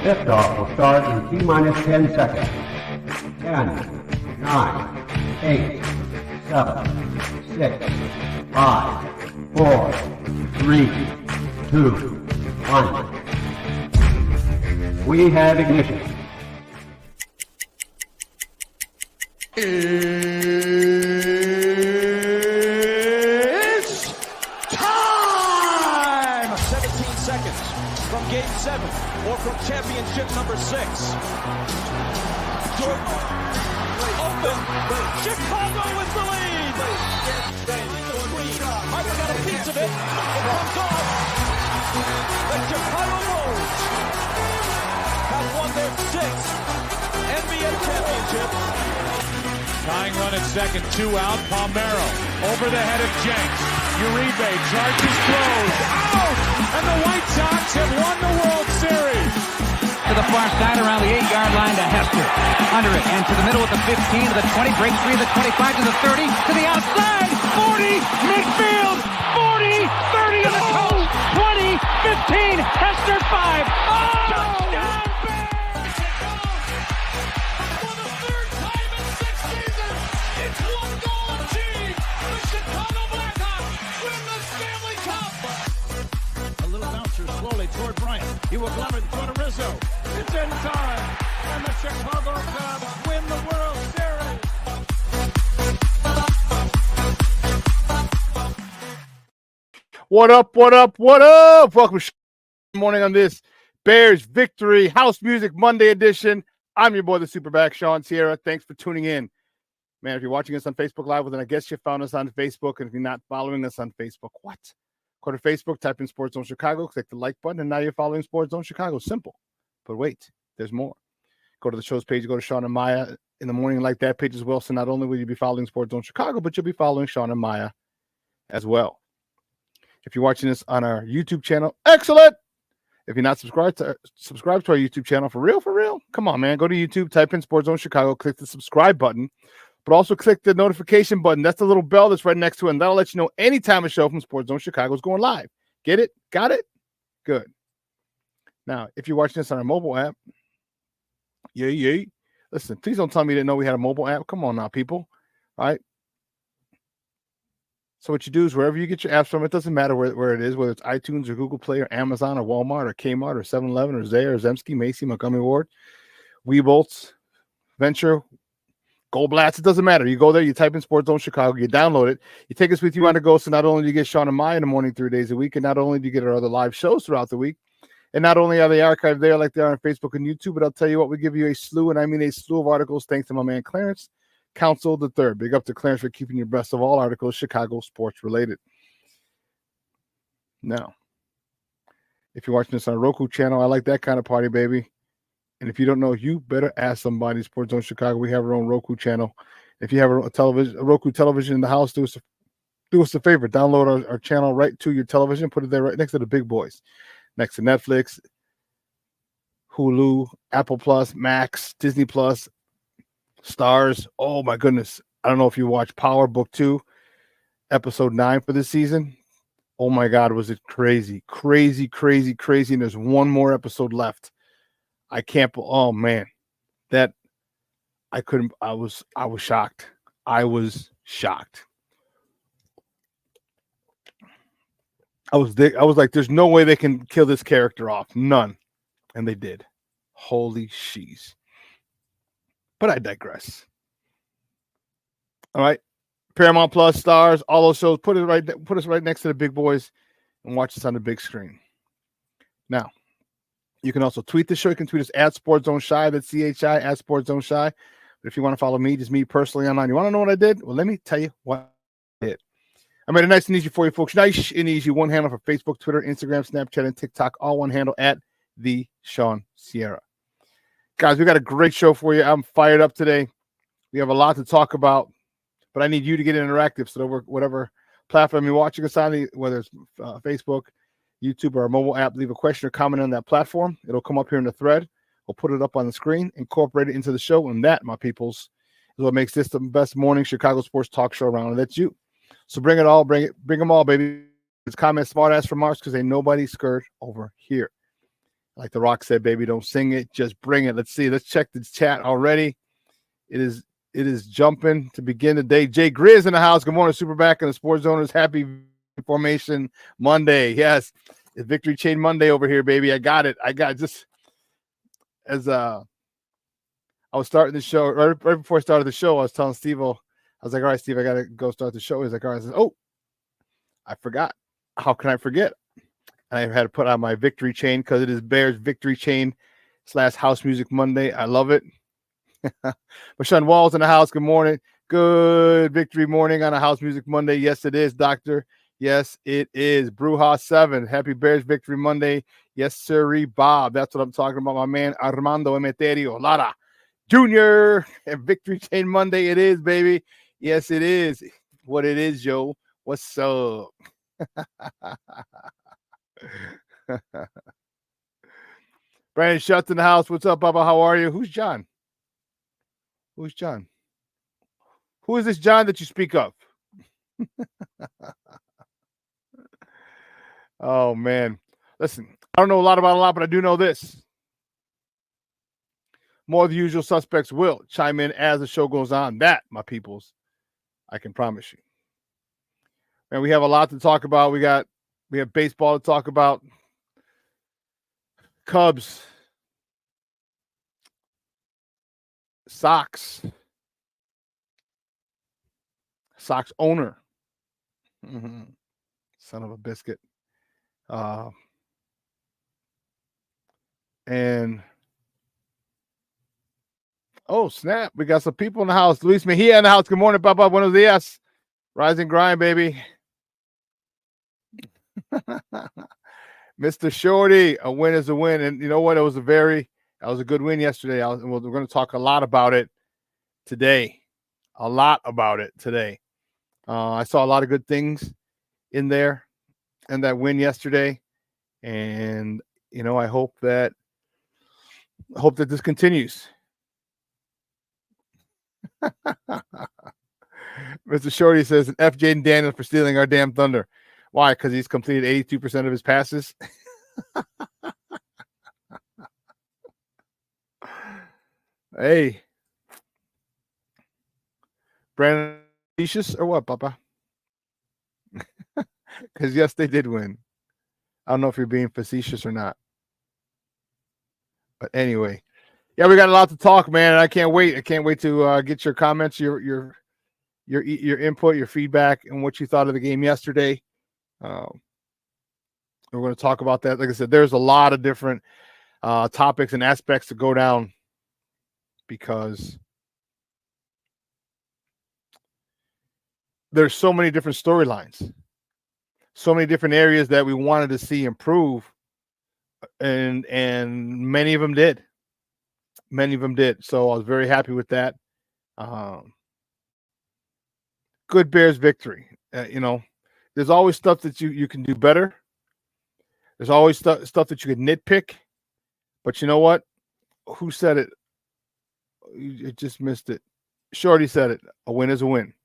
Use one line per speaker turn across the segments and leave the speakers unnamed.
Liftoff will start in T-minus 10 seconds. 10, 9, 8, 7, 6, 5, 4, 3, 2, 1. We have ignition.
It's time! 17 seconds from Game 7 or from championship number 6. Jordan open. Chicago with the lead. I've got a piece of it. It comes off. The Chicago Bulls have won their 6th NBA championship.
Tying run at second, 2 out. Palmero over the head of Jenks. Uribe charges, throws, out! And the White Sox have won the World Series.
To the far side around the 8-yard line to Hester. Under it and to the middle with the 15 to the 20, breaks free to the 25 to the 30 to the outside. 40, midfield, 40, 30 to the coast, 20, 15, Hester 5. Oh!
Toward Bryant. He will glove it for Rizzo. It's in time. And the Chicago Cubs win the World Series.
What up, what up, what up? Welcome to morning on this Bears Victory House Music Monday edition. I'm your boy, the SuperBack, Shawn Sierra. Thanks for tuning in. Man, if you're watching us on Facebook Live, well, then I guess you found us on Facebook. And if you're not following us on Facebook, what? Go to Facebook, type in Sports Zone Chicago, click the like button, and now you're following Sports Zone Chicago. Simple. But wait, there's more. Go to the show's page, go to Shawn and Maya in the morning, like that page as well. So not only will you be following Sports Zone Chicago, but you'll be following Shawn and Maya as well. If you're watching this on our YouTube channel, excellent. If you're not subscribed to our YouTube channel, for real, come on, man. Go to YouTube, type in Sports Zone Chicago, click the subscribe button. But also click the notification button. That's the little bell that's right next to it. And that'll let you know anytime a show from Sports Zone Chicago is going live. Get it? Got it? Good. Now, if you're watching this on our mobile app, yay. Listen, please don't tell me you didn't know we had a mobile app. Come on now, people. All right? So what you do is wherever you get your apps from, it doesn't matter where it is, whether it's iTunes or Google Play or Amazon or Walmart or Kmart or 7-Eleven or Zayre or Zemsky, Macy, Montgomery Ward, Weebolts, Venture, Goldblatts, it doesn't matter. You go there, you type in Sports Zone Chicago, you download it, you take us with you on the go. So not only do you get Shawn and Maya in the morning 3 days a week, and not only do you get our other live shows throughout the week, and not only are they archived there like they are on Facebook and YouTube, but I'll tell you what, we give you a slew, and I mean a slew of articles thanks to my man Clarence Council III. Big up to Clarence for keeping you abreast of all articles Chicago sports related. Now, if you're watching this on a Roku channel, I like that kind of party, baby. And if you don't know, you better ask somebody. Sports Zone Chicago, we have our own Roku channel. If you have a Roku television in the house, do us a favor. Download our channel right to your television. Put it there right next to the big boys. Next to Netflix, Hulu, Apple Plus, Max, Disney Plus, Stars. Oh, my goodness. I don't know if you watched Power Book 2, Episode 9 for this season. Oh, my God, was it crazy. Crazy. And there's one more episode left. I can't. Oh man, that I couldn't. I was shocked. I was like, there's no way they can kill this character off. None, and they did. Holy sheesh. But I digress. All right, Paramount Plus, Stars, all those shows. Put us right next to the big boys, and watch us on the big screen. Now. You can also tweet the show. You can tweet us at Sports Zone Shy. That's CHI at Sports Zone Shy. But if you want to follow me, just me personally online, you want to know what I did? Well, let me tell you what I did. I made it nice and easy for you folks. Nice and easy. One handle for Facebook, Twitter, Instagram, Snapchat, and TikTok. All one handle at the Shawn Sierra. Guys, we got a great show for you. I'm fired up today. We have a lot to talk about, but I need you to get interactive. So whatever platform you're watching us on, whether it's Facebook, YouTube, or our mobile app, leave a question or comment on that platform. It'll come up here in the thread. We'll put it up on the screen, incorporate it into the show, and that, my peoples, is what makes this the best morning Chicago sports talk show around, and that's you. So bring them all, baby. It's comments, smart ass remarks, because ain't nobody scared over here. Like The Rock said, baby, don't sing it, just bring it. Let's see. Let's check the chat already. It is jumping to begin the day. Jay Grizz in the house. Good morning, SuperBack and the Sports Owners. Happy Formation Monday. Yes, it's Victory Chain Monday over here, baby. I got it. Just as I was starting the show, right before I started the show, I was telling Steve, I was like, all right, Steve, I got to go start the show. He's like, all right. I said, oh, I forgot. How can I forget? I had to put on my victory chain because it is Bears Victory Chain / House Music Monday. I love it. Sean Walls in the house. Good morning. Good victory morning on a House Music Monday. Yes, it is, Doctor. Yes, it is. Bruja 7. Happy Bears Victory Monday. Yes, sirree, Bob. That's what I'm talking about. My man Armando Emeterio Lara Jr. And Victory Chain Monday. It is, baby. Yes, it is. What it is, yo. What's up? Brandon Schutz in the house. What's up, Baba? How are you? Who's John? Who's John? Who is this John that you speak of? Oh, man. Listen, I don't know a lot about a lot, but I do know this. More of the usual suspects will chime in as the show goes on. That, my peoples, I can promise you. And we have a lot to talk about. We have baseball to talk about. Cubs. Sox owner. Mm-hmm. Son of a biscuit. And oh, snap. We got some people in the house. Luis Mejia in the house. Good morning, Papa. Buenos dias. Rise and grind, baby. Mr. Shorty, a win is a win. And you know what? That was a good win yesterday. We're going to talk a lot about it today. I saw a lot of good things in there and that win yesterday. And, I hope that this continues. Mr. Shorty says, F. Jaden Daniels for stealing our damn thunder. Why? Because he's completed 82% of his passes. Hey. Brandon, facetious or what, Papa? Because, yes, they did win. I don't know if you're being facetious or not. But anyway. Yeah, we got a lot to talk, man, and I can't wait. I can't wait to get your comments, your input, your feedback, and what you thought of the game yesterday. We're going to talk about that. Like I said, there's a lot of different topics and aspects to go down because there's so many different storylines, so many different areas that we wanted to see improve, and many of them did. So I was very happy with that. Good Bears victory. There's always stuff that you can do better. There's always stuff that you could nitpick. But you know what? Who said it? You just missed it. Shorty said it. A win is a win.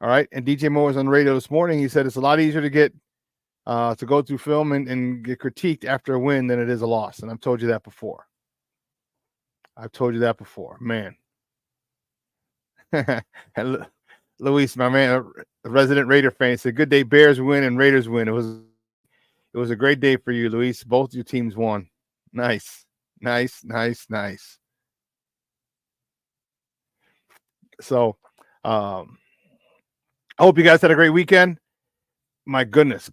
All right. And DJ Moore was on the radio this morning. He said it's a lot easier to get to go through film and get critiqued after a win than it is a loss. And I've told you that before. Man. And Luis, my man, a resident Raider fan, said, good day, Bears win and Raiders win. It was a great day for you, Luis. Both your teams won. Nice. So, I hope you guys had a great weekend. My goodness.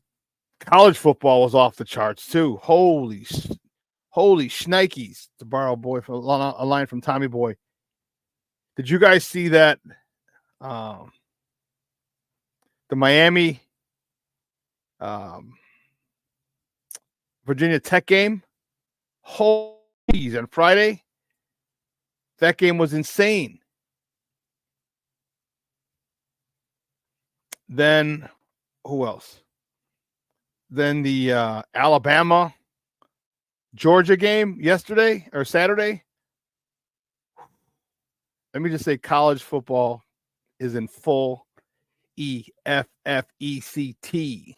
College football was off the charts, too. Holy shnikes, to borrow a line from Tommy Boy. Did you guys see that? The Miami Virginia Tech game? Holy, on Friday? That game was insane. Then, who else? Then the Alabama Georgia game yesterday or Saturday. Let me just say college football is in full EFFECT.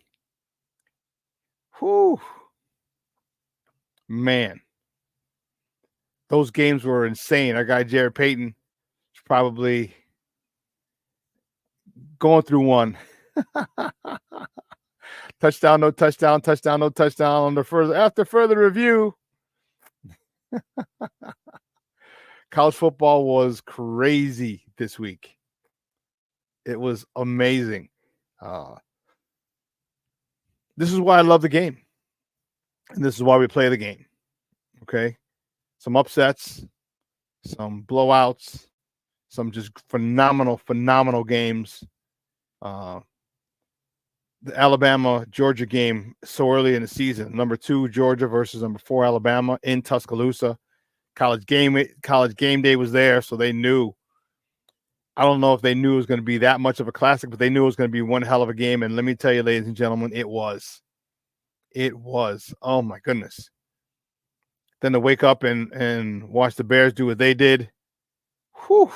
Whew. man, those games were insane. Our guy Jared Payton is probably going through one. Touchdown, no touchdown, touchdown, no touchdown. After further review, college football was crazy this week. It was amazing. This is why I love the game. And this is why we play the game. Okay? Some upsets, some blowouts, some just phenomenal games. The Alabama-Georgia game so early in the season. Number 2, Georgia versus number 4, Alabama in Tuscaloosa. College game day was there, so they knew. I don't know if they knew it was going to be that much of a classic, but they knew it was going to be one hell of a game. And let me tell you, ladies and gentlemen, it was. It was. Oh, my goodness. Then to wake up and watch the Bears do what they did. Whew.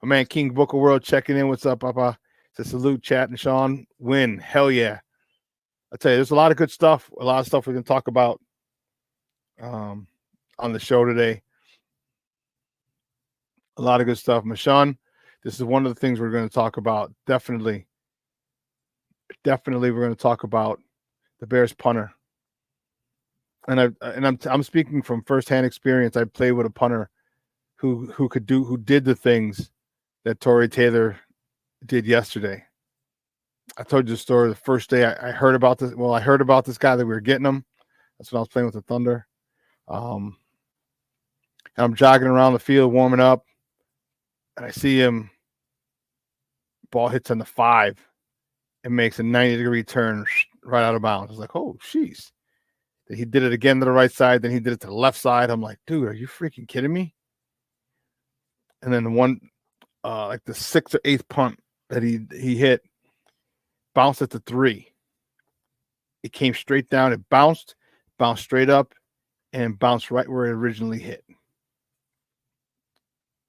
My man King Booker World checking in. What's up, Papa? Says salute, chat, and Shawn. Win. Hell yeah. I tell you, there's a lot of good stuff. A lot of stuff we can talk about on the show today. A lot of good stuff. Shawn, this is one of the things we're going to talk about. Definitely we're going to talk about the Bears punter. And I'm speaking from firsthand experience. I played with a punter who did the things that Torrey Taylor did yesterday. I told you the story the first day I heard about this. Well, I heard about this guy that we were getting him. That's when I was playing with the Thunder. And I'm jogging around the field, warming up, and I see him. Ball hits on the 5 and makes a 90-degree turn right out of bounds. I was like, oh, jeez. He did it again to the right side. Then he did it to the left side. I'm like, dude, are you freaking kidding me? And then the one, like the 6th or 8th punt that he hit, bounced at the 3. It came straight down. It bounced straight up, and bounced right where it originally hit.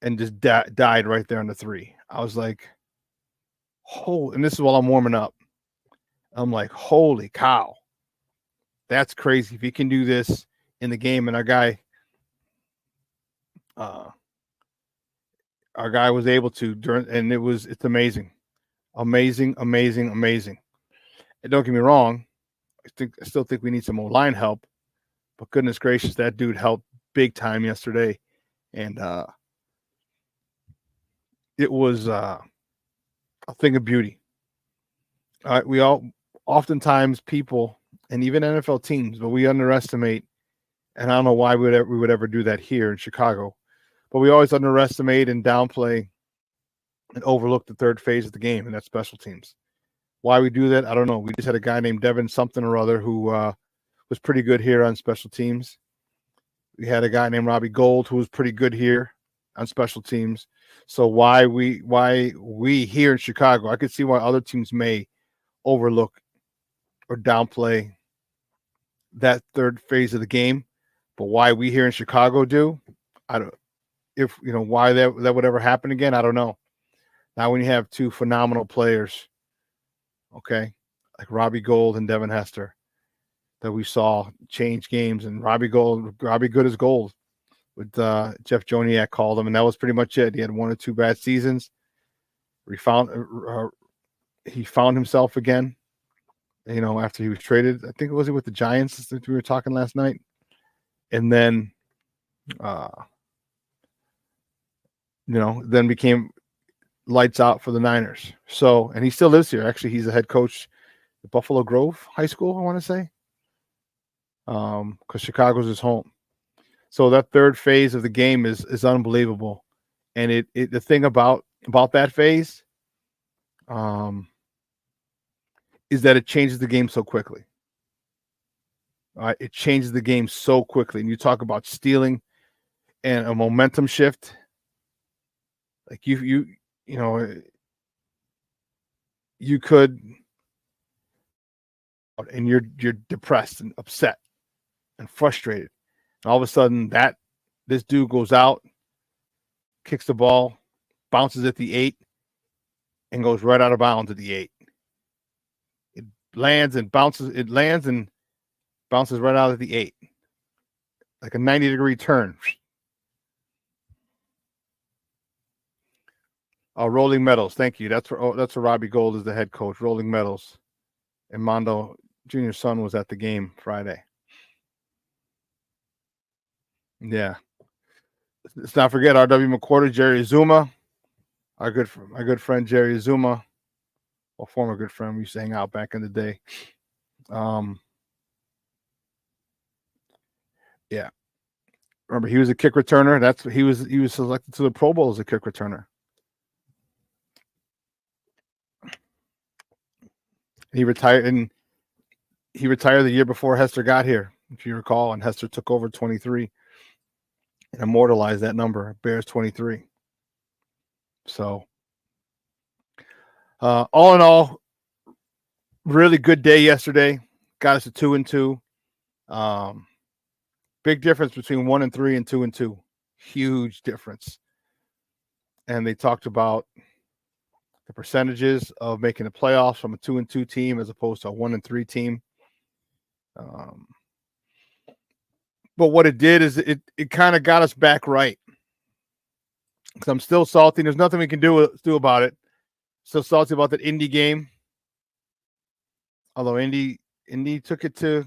And just died right there on the 3. I was like, and this is while I'm warming up. I'm like, holy cow. That's crazy. If he can do this in the game, and our guy was able to and it's amazing. Amazing. And don't get me wrong, I still think we need some more line help, but goodness gracious, that dude helped big time yesterday. And it was a thing of beauty. Oftentimes people, and even NFL teams, but we underestimate, and I don't know why we would ever do that here in Chicago, but we always underestimate and downplay and overlook the third phase of the game, and that's special teams. Why we do that, I don't know. We just had a guy named Devin something or other who was pretty good here on special teams. We had a guy named Robbie Gold who was pretty good here on special teams. So why we here in Chicago, I could see why other teams may overlook or downplay that third phase of the game, but why we here in Chicago do, I don't. If you know why that would ever happen again, I don't know. Now when you have 2 phenomenal players, okay, like Robbie Gold and Devin Hester, that we saw change games, and Robbie good as gold, with Jeff Joniak called him, and that was pretty much it. He had 1 or 2 bad seasons. He found himself again. You know, after he was traded, I think it was with the Giants that we were talking last night, and then, then became lights out for the Niners. So, and he still lives here. Actually, he's the head coach at Buffalo Grove High School, I want to say, because Chicago's his home. So that third phase of the game is unbelievable, and the thing about that phase, is that it changes the game so quickly. All right, it changes the game so quickly. And you talk about stealing and a momentum shift. Like you could, and you're depressed and upset and frustrated. And all of a sudden this dude goes out, kicks the ball, bounces at the 8, and goes right out of bounds at the 8. It lands and bounces right out at the 8. like a 90-degree turn. Oh, Rolling Meadows. Thank you. That's where Robbie Gold is the head coach. Rolling Meadows. And Mondo Jr.'s son was at the game Friday. Yeah. Let's not forget R.W. McQuarter, Jerry Zuma, our good friend Jerry Zuma, a former good friend. We used to hang out back in the day. Yeah. Remember, he was a kick returner. That's he was selected to the Pro Bowl as a kick returner. He retired the year before Hester got here, if you recall, and Hester took over 23 and immortalized that number, Bears 23. So, all in all, really good day yesterday. Got us to 2-2. Big difference between 1-3 and 2-2. Huge difference. And they talked about the percentages of making the playoffs from a 2-2 team as opposed to a 1-3 team. But what it did is it kind of got us back right. Because I'm still salty. There's nothing we can do about it. Still salty about that Indy game. Although Indy took it to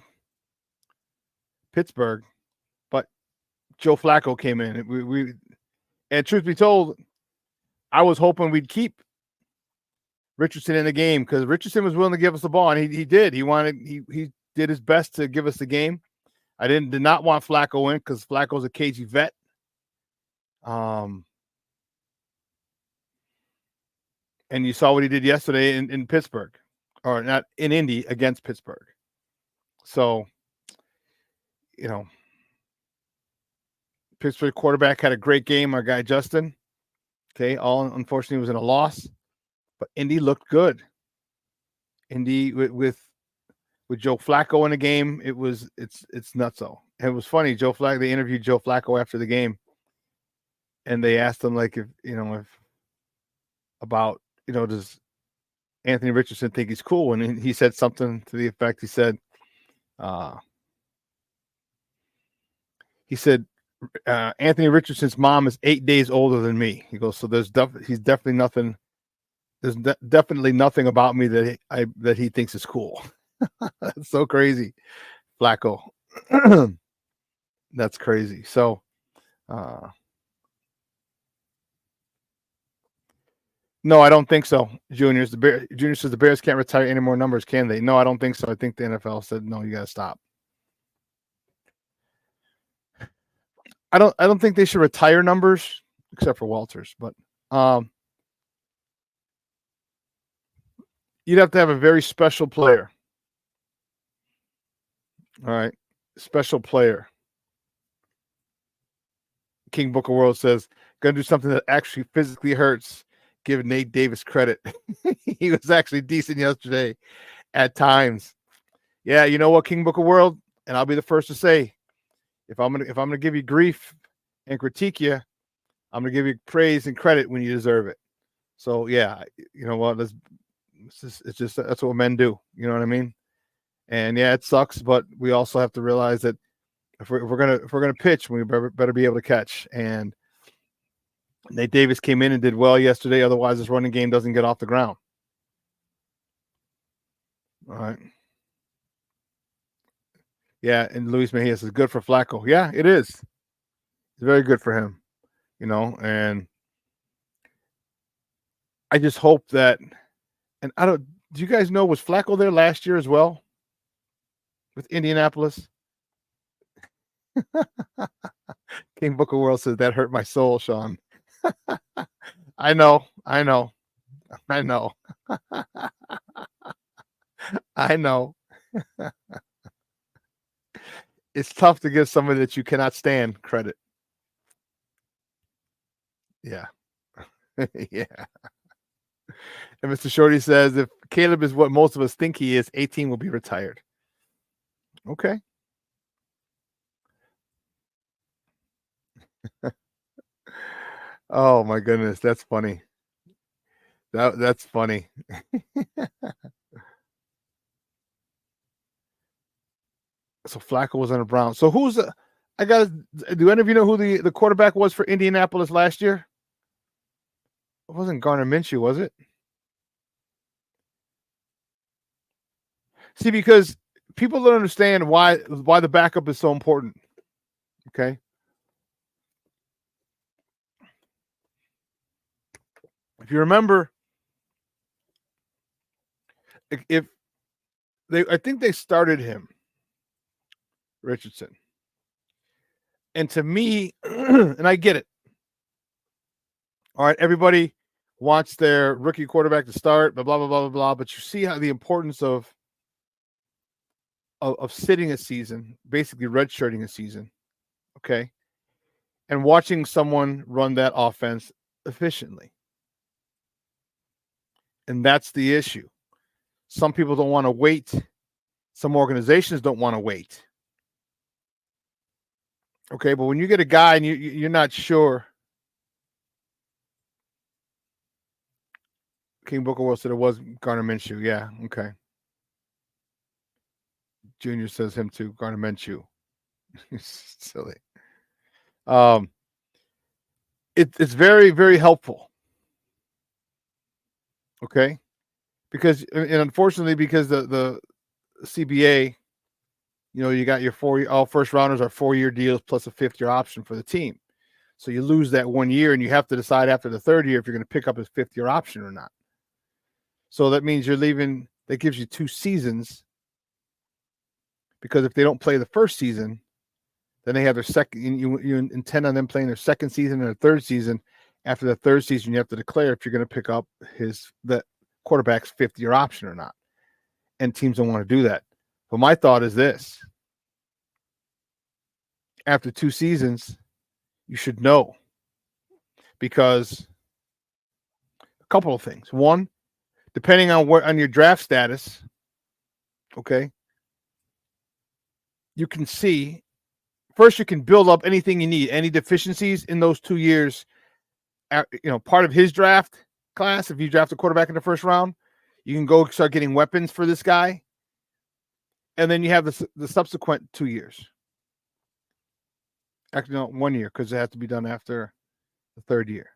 Pittsburgh, but Joe Flacco came in. And truth be told, I was hoping we'd keep Richardson in the game because Richardson was willing to give us the ball, and he did. He did his best to give us the game. I did not want Flacco in because Flacco's a cagey vet. And you saw what he did yesterday in Pittsburgh, or not in Indy against Pittsburgh. So, Pittsburgh quarterback had a great game. Our guy Justin. Okay, all unfortunately was in a loss. But Indy looked good. Indy with Joe Flacco in the game, it's nutso. It was funny. They interviewed Joe Flacco after the game, and they asked him does Anthony Richardson think he's cool? And he said something to the effect. He said, Anthony Richardson's mom is 8 days older than me. He goes, so he's definitely nothing. There's definitely nothing about me that he thinks is cool. That's so crazy, Flacco. That's crazy. So, no, I don't think so. Junior says the Bears can't retire any more numbers, can they? No, I don't think so. I think the NFL said no. You got to stop. I don't think they should retire numbers except for Walters, but you'd have to have a very special player. All right. Special player. King Book of World says, gonna do something that actually physically hurts. Give Nate Davis credit. He was actually decent yesterday at times. Yeah, you know what, King Book of World? And I'll be the first to say, if I'm gonna give you grief and critique you, I'm gonna give you praise and credit when you deserve it. So yeah, you know what? It's just that's what men do. You know what I mean? And yeah, it sucks, but we also have to realize that if we're gonna pitch, we better be able to catch. And Nate Davis came in and did well yesterday. Otherwise, this running game doesn't get off the ground. All right. Yeah, and Luis Mejia says good for Flacco. Yeah, it is. It's very good for him, and I just hope that, and do you guys know, was Flacco there last year as well with Indianapolis? King Book of World says that hurt my soul, Shawn. I know. I know. It's tough to give somebody that you cannot stand credit. Yeah. Yeah. And Mr. Shorty says, if Caleb is what most of us think he is, 18 will be retired. Okay. Oh my goodness, that's funny. That's funny. So Flacco was on the Browns. So who's Do any of you know who the quarterback was for Indianapolis last year? It wasn't Gardner Minshew, was it? See, because people don't understand why the backup is so important. Okay. If you remember, I think they started him, Richardson. And to me, and I get it. All right, everybody wants their rookie quarterback to start, blah, blah, blah, blah, blah, blah. But you see how the importance of sitting a season, basically redshirting a season, okay, and watching someone run that offense efficiently. And that's the issue. Some people don't want to wait. Some organizations don't want to wait. Okay, but when you get a guy and you're not sure. King Booker World said it was Gardner Minshew. Yeah, okay. Junior says him too, Gardner Minshew. Silly. It's very, very helpful. Okay, because and unfortunately, because the CBA, you got your all first rounders are 4-year deals plus a 5th-year option for the team. So you lose that 1 year, and you have to decide after the 3rd year if you're going to pick up his 5th-year option or not. So that means you're leaving. That gives you 2 seasons. Because if they don't play the first season, then they have their second. You intend on them playing their second season and their 3rd season. After the 3rd season, you have to declare if you're going to pick up the quarterback's 5th-year option or not. And teams don't want to do that. But my thought is this: after 2 seasons, you should know, because a couple of things. One, depending on your draft status, okay, you can see. First, you can build up anything you need, any deficiencies in those 2 years. Part of his draft class, if you draft a quarterback in the 1st round, you can go start getting weapons for this guy. And then you have the subsequent 2 years. Actually, no, 1 year, because it has to be done after the 3rd year.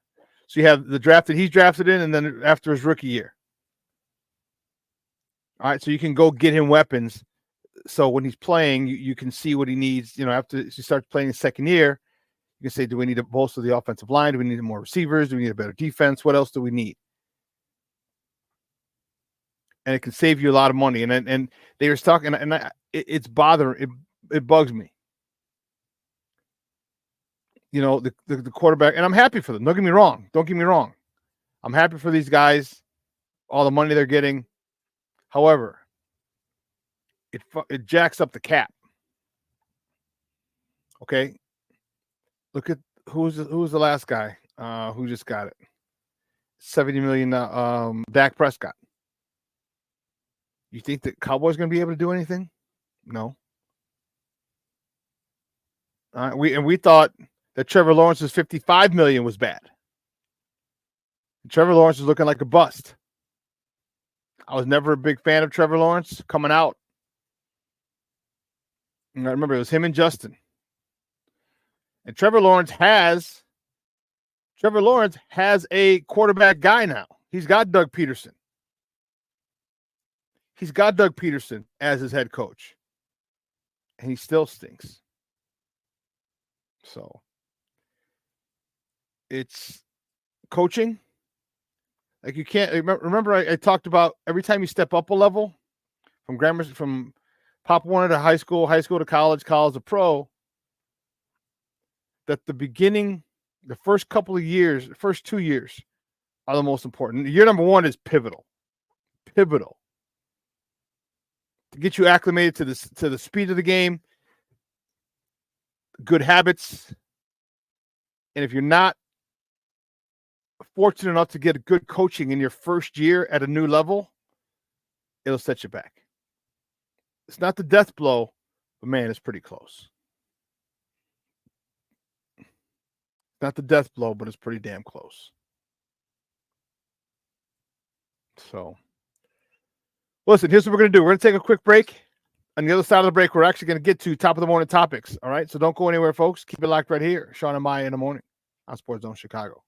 So you have the draft that he's drafted in, and then after his rookie year. All right, so you can go get him weapons. So when he's playing, you can see what he needs. After he starts playing his 2nd year, you can say, do we need to bolster the offensive line? Do we need more receivers? Do we need a better defense? What else do we need? And it can save you a lot of money. And they were talking, and it's bothering. It bugs me. The quarterback, and I'm happy for them. Don't get me wrong. I'm happy for these guys, all the money they're getting. However, it jacks up the cap. Okay, look at who's the last guy who just got it. $70 million. Dak Prescott. You think the Cowboys going to be able to do anything? No. We thought that Trevor Lawrence's $55 million was bad. Trevor Lawrence is looking like a bust. I was never a big fan of Trevor Lawrence coming out. And I remember it was him and Justin. And Trevor Lawrence has a quarterback guy now. He's got Doug Peterson. He's got Doug Peterson as his head coach. And he still stinks. So it's coaching. Like, you can't remember I talked about every time you step up a level from Pop Warner to high school to college to pro, that the beginning, the first couple of years, the first 2 years are the most important. Year number 1 is pivotal to get you acclimated to the speed of the game, good habits. And if you're not fortunate enough to get good coaching in your first year at a new level, it'll set you back. It's not the death blow, but man, it's pretty close. Not the death blow, but it's pretty damn close. So, listen, here's what we're going to do. We're going to take a quick break. On the other side of the break, we're actually going to get to top of the morning topics. All right. So don't go anywhere, folks. Keep it locked right here. Shawn and Maya in the morning on Sports Zone Chicago.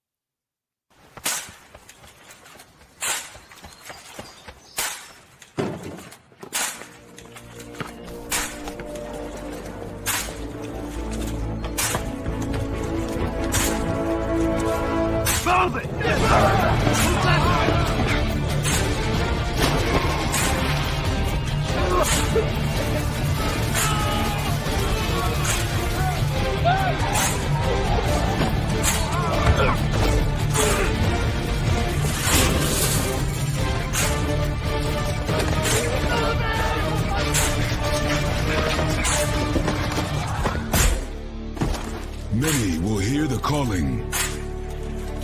Many will hear the calling.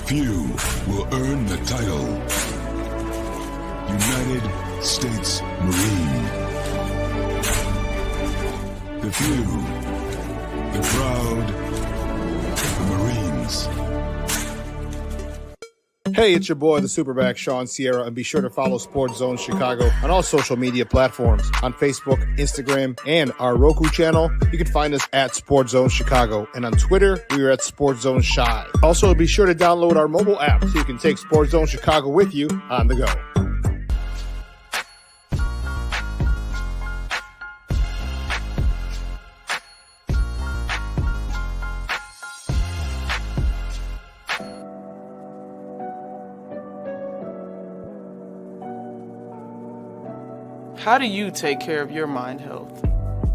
Few will earn the title. United States Marine. The few, the proud, the Marines.
Hey, it's your boy, the SuperBack, Shawn Sierra, and be sure to follow Sports Zone Chicago on all social media platforms, on Facebook, Instagram, and our Roku channel. You can find us at Sports Zone Chicago, and on Twitter, we are at Sports Zone Shy. Also, be sure to download our mobile app so you can take Sports Zone Chicago with you on the go.
How do you take care of your mind health?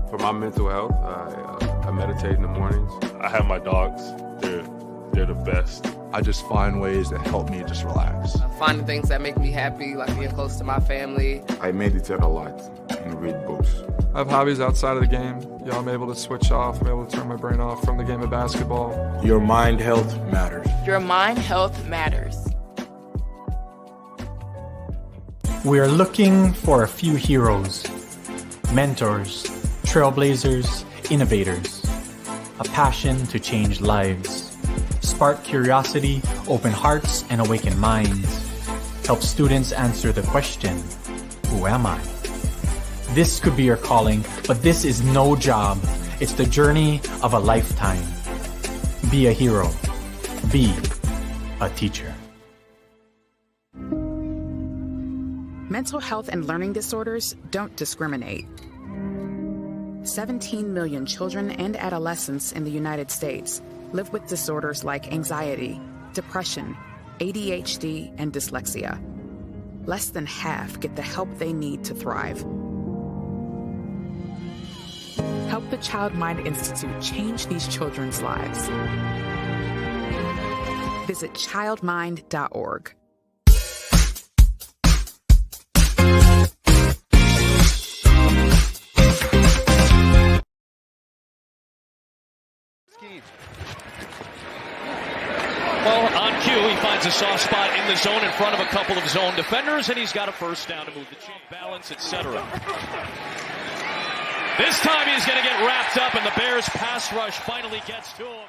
For my mental health, I meditate in the mornings.
I have my dogs. They're the best.
I just find ways that help me just relax.
Finding things that make me happy, like being close to my family.
I meditate a lot and read books.
I have hobbies outside of the game. I'm able to switch off. I'm able to turn my brain off from the game of basketball.
Your mind health matters.
Your mind health matters.
We are looking for a few heroes, mentors, trailblazers, innovators, a passion to change lives, spark curiosity, open hearts, and awaken minds, help students answer the question, who am I? This could be your calling, but this is no job. It's the journey of a lifetime. Be a hero. Be a teacher.
Mental health and learning disorders don't discriminate. 17 million children and adolescents in the United States live with disorders like anxiety, depression, ADHD, and dyslexia. Less than half get the help they need to thrive. Help the Child Mind Institute change these children's lives. Visit childmind.org.
Well, on cue, he finds a soft spot in the zone in front of a couple of zone defenders, and he's got a first down to move the chain, balance, etc. This time he's going to get wrapped up, and the Bears' pass rush finally gets to him.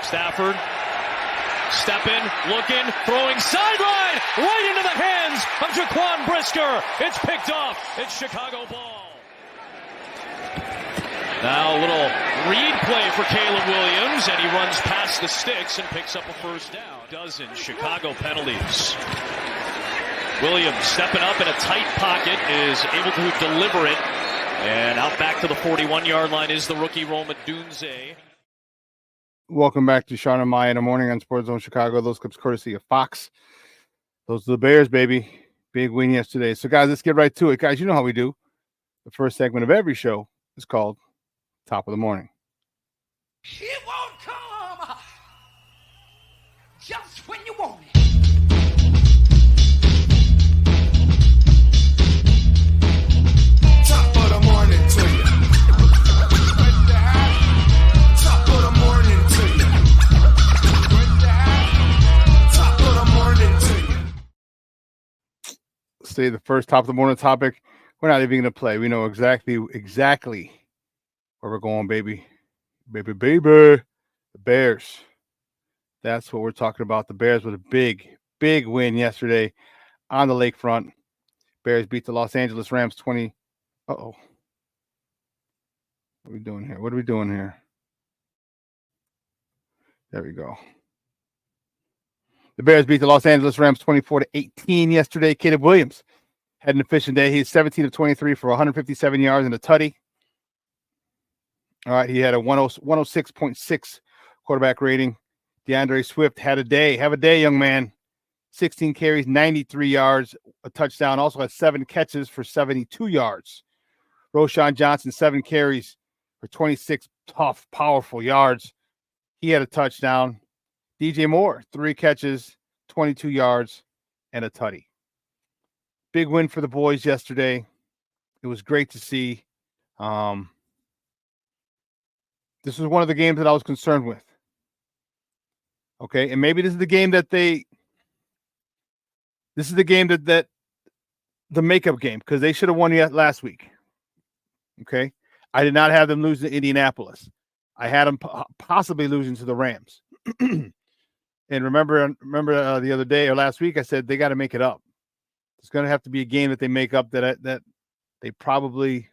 Stafford, stepping, looking, throwing sideline, right into the hands of Jaquan Brisker. It's picked off. It's Chicago ball. Now a little read play for Caleb Williams, and he runs past the sticks and picks up a first down. Dozen Chicago penalties. Williams stepping up in a tight pocket, is able to deliver it. And out back to the 41-yard line is the rookie Roma Dunze.
Welcome back to Shawn and Maya in the morning on Sports Zone Chicago. Those clips courtesy of Fox. Those are the Bears, baby. Big win yesterday. So, guys, let's get right to it. Guys, you know how we do. The first segment of every show is called Top of the Morning.
It won't come just when you want it.
Top of the morning to you. Top of the morning to you. Top of the morning to you.
Say the first top of the morning topic. We're not even going to play. We know exactly where we're going, baby. The Bears. That's what we're talking about. The Bears with a big win yesterday on the lakefront. Bears beat the Los Angeles Rams Uh-oh. What are we doing here? What are we doing here? There we go. The Bears beat the Los Angeles Rams 24-18 yesterday. Caleb Williams had an efficient day. He's 17 of 23 for 157 yards and a tutty. All right, he had a 106.6 quarterback rating. DeAndre Swift had a day. Have a day, young man. 16 carries, 93 yards, a touchdown. Also had 7 catches for 72 yards. Roshan Johnson, 7 carries for 26 tough, powerful yards. He had a touchdown. DJ Moore, 3 catches, 22 yards, and a tutty. Big win for the boys yesterday. It was great to see. This was one of the games that I was concerned with. Okay, and maybe this is the game that the makeup game, because they should have won last week. Okay, I did not have them lose to Indianapolis. I had them possibly losing to the Rams. And remember the other day or last week, I said they got to make it up. It's going to have to be a game that they make up that they probably,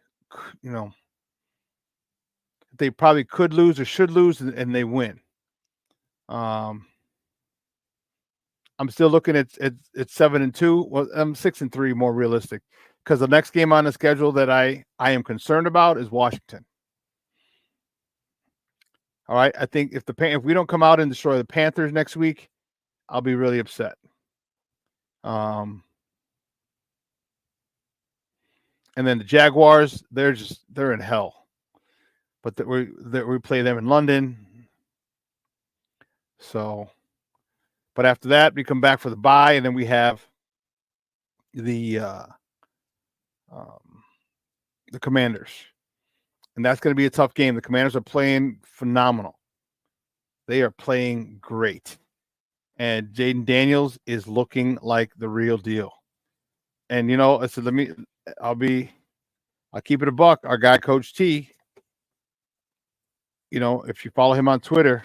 they probably could lose or should lose, and they win. I'm still looking at 7-2. Well, I'm 6-3, more realistic, because the next game on the schedule that I am concerned about is Washington. All right, I think if we don't come out and destroy the Panthers next week, I'll be really upset. And then the Jaguars, they're in hell. But we play them in London. So, but after that, we come back for the bye, and then we have the Commanders. And that's going to be a tough game. The Commanders are playing phenomenal. They are playing great. And Jaden Daniels is looking like the real deal. And, I said, I'll keep it a buck. Our guy, Coach T, if you follow him on Twitter,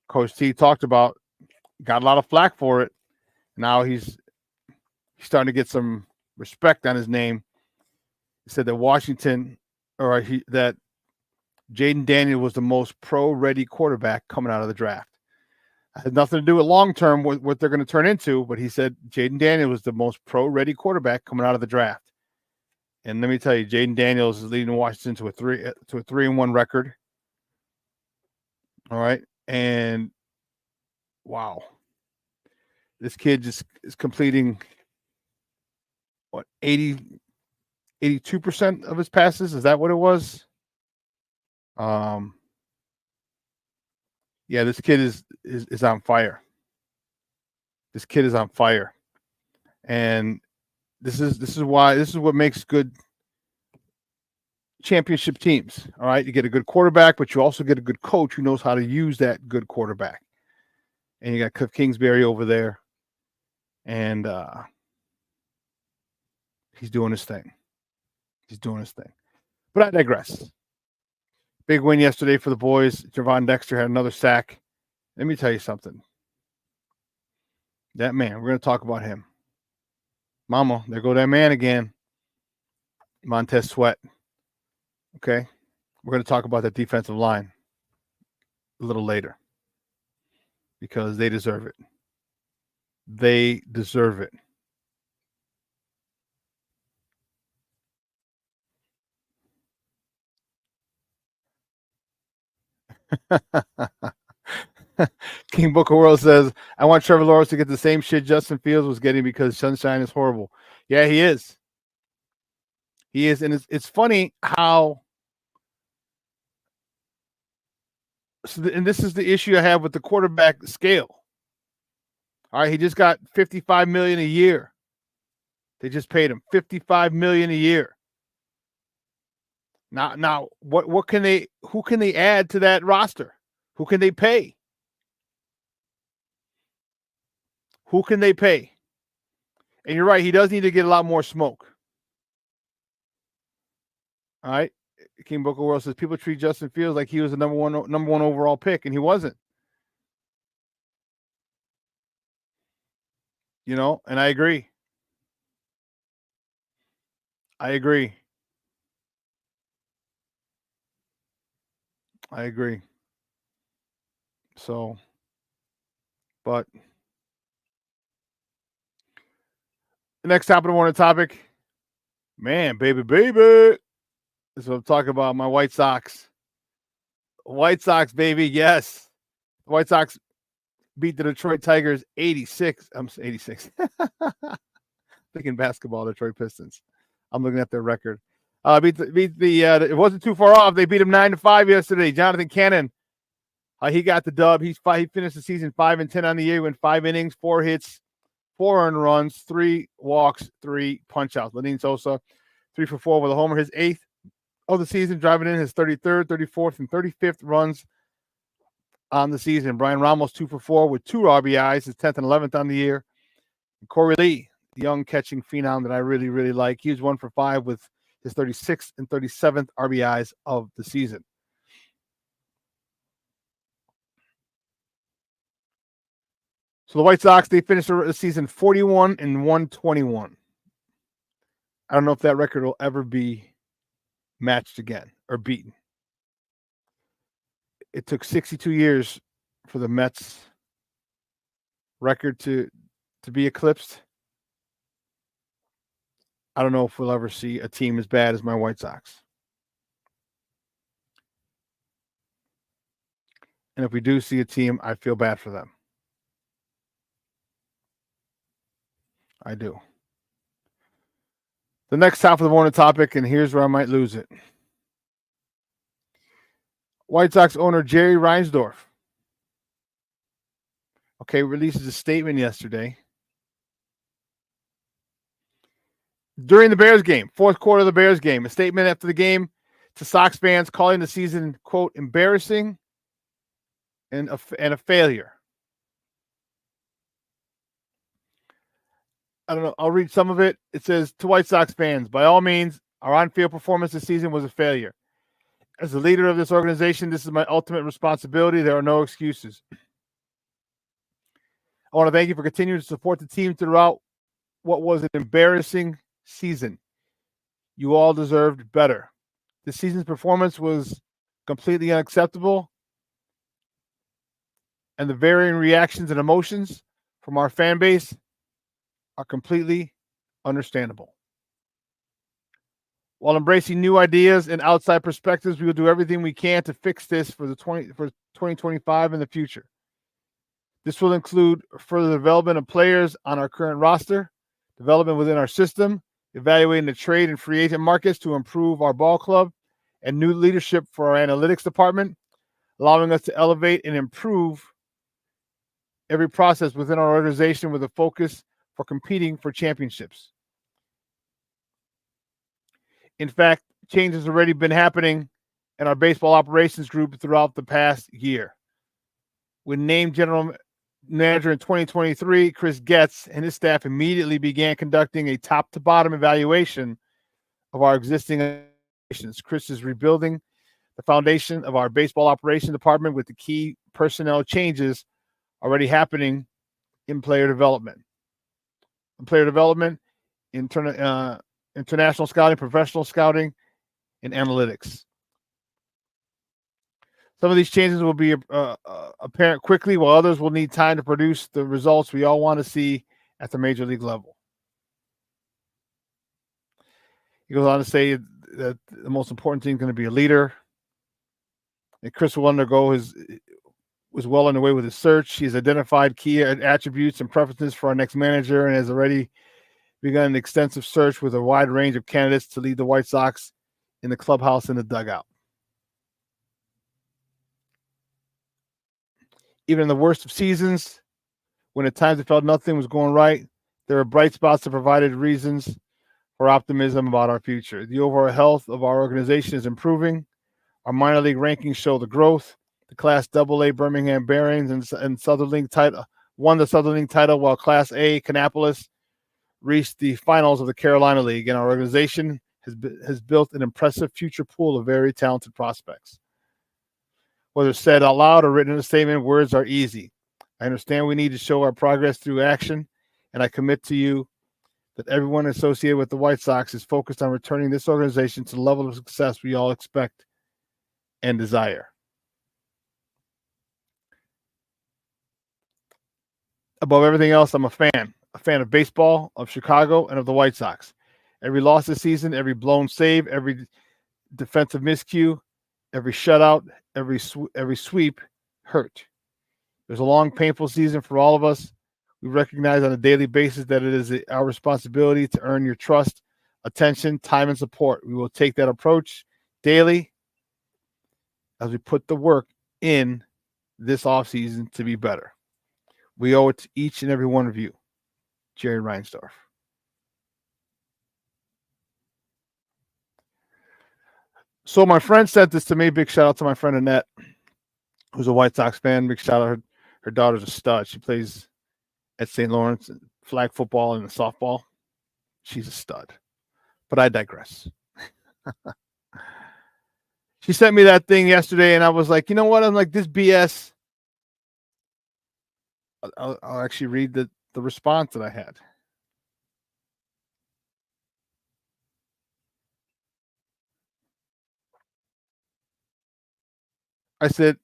Coach T got a lot of flack for it. Now he's starting to get some respect on his name. He said that that Jaden Daniels was the most pro-ready quarterback coming out of the draft. It had nothing to do with long-term what they're going to turn into, but he said Jaden Daniels was the most pro-ready quarterback coming out of the draft. And let me tell you, Jaden Daniels is leading Washington to a 3-1 record. All right, and wow, this kid just is completing 82% of his passes. Is that what it was? Yeah, this kid is on fire. This kid is on fire. And this is what makes good championship teams. All right. You get a good quarterback, but you also get a good coach who knows how to use that good quarterback. And you got Cliff Kingsbury over there. And he's doing his thing. But I digress. Big win yesterday for the boys. Gervon Dexter had another sack. Let me tell you something. That man, we're going to talk about him. Mama, there go that man again. Montez Sweat. Okay? We're going to talk about that defensive line a little later because they deserve it. They deserve it. King Booker World says, I want Trevor Lawrence to get the same shit Justin Fields was getting because Sunshine is horrible. Yeah, he is. He is. And it's funny how, and this is the issue I have with the quarterback scale. All right, he just got $55 million a year. They just paid him $55 million a year. Now, who can they add to that roster? Who can they pay? Who can they pay? And you're right, he does need to get a lot more smoke. All right. King Booker World says people treat Justin Fields like he was the number one overall pick, and he wasn't. And I agree. I agree. So, but the next topic, man, baby. Is what I'm talking about. My White Sox. White Sox, baby. Yes. The White Sox beat the Detroit Tigers 86. I'm 86. Thinking basketball, Detroit Pistons. I'm looking at their record. Beat the it wasn't too far off. They beat him 9-5 yesterday. Jonathan Cannon. He got the dub. He finished the season 5-10 on the year. Went 5 innings, 4 hits, 4 earned runs, 3 walks, 3 punch outs. Lenyn Sosa, 3 for 4 with a homer. His 8th of the season, driving in his 33rd, 34th, and 35th runs on the season. Brian Ramos, 2 for 4 with 2 RBIs, his 10th and 11th on the year. And Corey Lee, the young catching phenom that I really, really like. He was 1 for 5 with his 36th and 37th RBIs of the season. So the White Sox, they finished the season 41-121. I don't know if that record will ever be matched again or beaten. It took 62 years for the Mets record to be eclipsed. I don't know if we'll ever see a team as bad as my White Sox. And if we do see a team, I feel bad for them. I do. The next top of the morning topic, and here's where I might lose it. White Sox owner Jerry Reinsdorf, releases a statement yesterday. During the Bears game, fourth quarter of the Bears game, a statement after the game to Sox fans calling the season, quote, embarrassing and a failure. I don't know. I'll read some of it. It says, to White Sox fans, by all means, our on-field performance this season was a failure. As the leader of this organization, this is my ultimate responsibility. There are no excuses. I want to thank you for continuing to support the team throughout what was an embarrassing season. You all deserved better. This season's performance was completely unacceptable, and the varying reactions and emotions from our fan base are completely understandable. While embracing new ideas and outside perspectives, we will do everything we can to fix this for 2025 in the future. This will include further development of players on our current roster, development within our system, evaluating the trade and free agent markets to improve our ball club, and new leadership for our analytics department, allowing us to elevate and improve every process within our organization with a focus for competing for championships. In fact, change has already been happening in our baseball operations group throughout the past year. When named general manager in 2023, Chris Getz and his staff immediately began conducting a top-to-bottom evaluation of our existing operations. Chris is rebuilding the foundation of our baseball operations department with the key personnel changes already happening in player development. International scouting, professional scouting, and analytics. Some of these changes will be apparent quickly, while others will need time to produce the results we all want to see at the major league level. He goes on to say that the most important thing is going to be a leader. And Chris will was well underway with his search. He's identified key attributes and preferences for our next manager and has already begun an extensive search with a wide range of candidates to lead the White Sox in the clubhouse and the dugout. Even in the worst of seasons, when at times it felt nothing was going right, there are bright spots that provided reasons for optimism about our future. The overall health of our organization is improving. Our minor league rankings show the growth. The Class AA Birmingham Barons and Southern League title won the Southern League title, while Class A Kannapolis reached the finals of the Carolina League, and our organization has built an impressive future pool of very talented prospects. Whether said out loud or written in a statement, words are easy. I understand we need to show our progress through action, and I commit to you that everyone associated with the White Sox is focused on returning this organization to the level of success we all expect and desire. above everything else, I'm a fan of baseball, of Chicago, and of the White Sox. Every loss this season, every blown save, every defensive miscue, every shutout, every sweep hurt. There's a long, painful season for all of us. We recognize on a daily basis that it is our responsibility to earn your trust, attention, time, and support. We will take that approach daily as we put the work in this offseason to be better. We owe it to each and every one of you. Jerry Reinsdorf. So my friend sent this to me. Big shout out to my friend Annette, who's a White Sox fan. Big shout out. Her daughter's a stud. She plays at St. Lawrence in flag football and softball. She's a stud. But I digress. She sent me that thing yesterday, and I was like, you know what? I'm like, this BS. I'll actually read the response that I had. I said,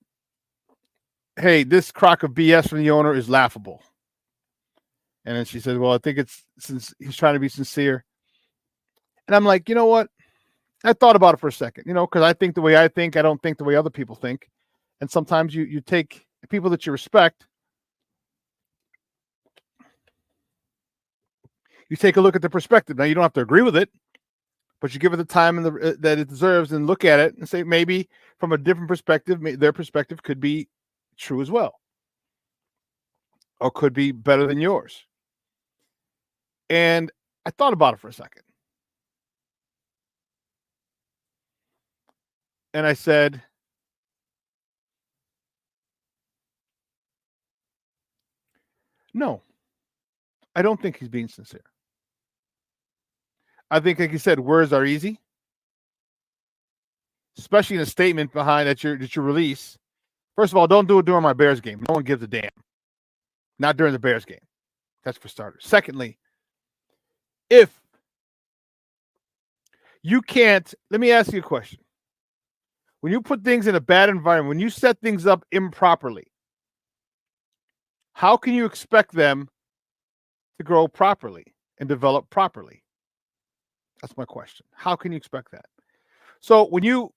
hey, this crock of BS from the owner is laughable. And then she said, well, I think it's since he's trying to be sincere. And I'm like, you know what? I thought about it for a second, because I think the way I think, I don't think the way other people think. And sometimes you take people that you respect, you take a look at the perspective. Now, you don't have to agree with it, but you give it the time and that it deserves and look at it and say, maybe from a different perspective, their perspective could be true as well, or could be better than yours. And I thought about it for a second. And I said, no, I don't think he's being sincere. I think, like you said, words are easy, especially in a statement behind that you release. First of all, don't do it during my Bears game. No one gives a damn. Not during the Bears game. That's for starters. Secondly, if you can't, let me ask you a question. When you put things in a bad environment, when you set things up improperly, how can you expect them to grow properly and develop properly? That's my question. How can you expect that? So when you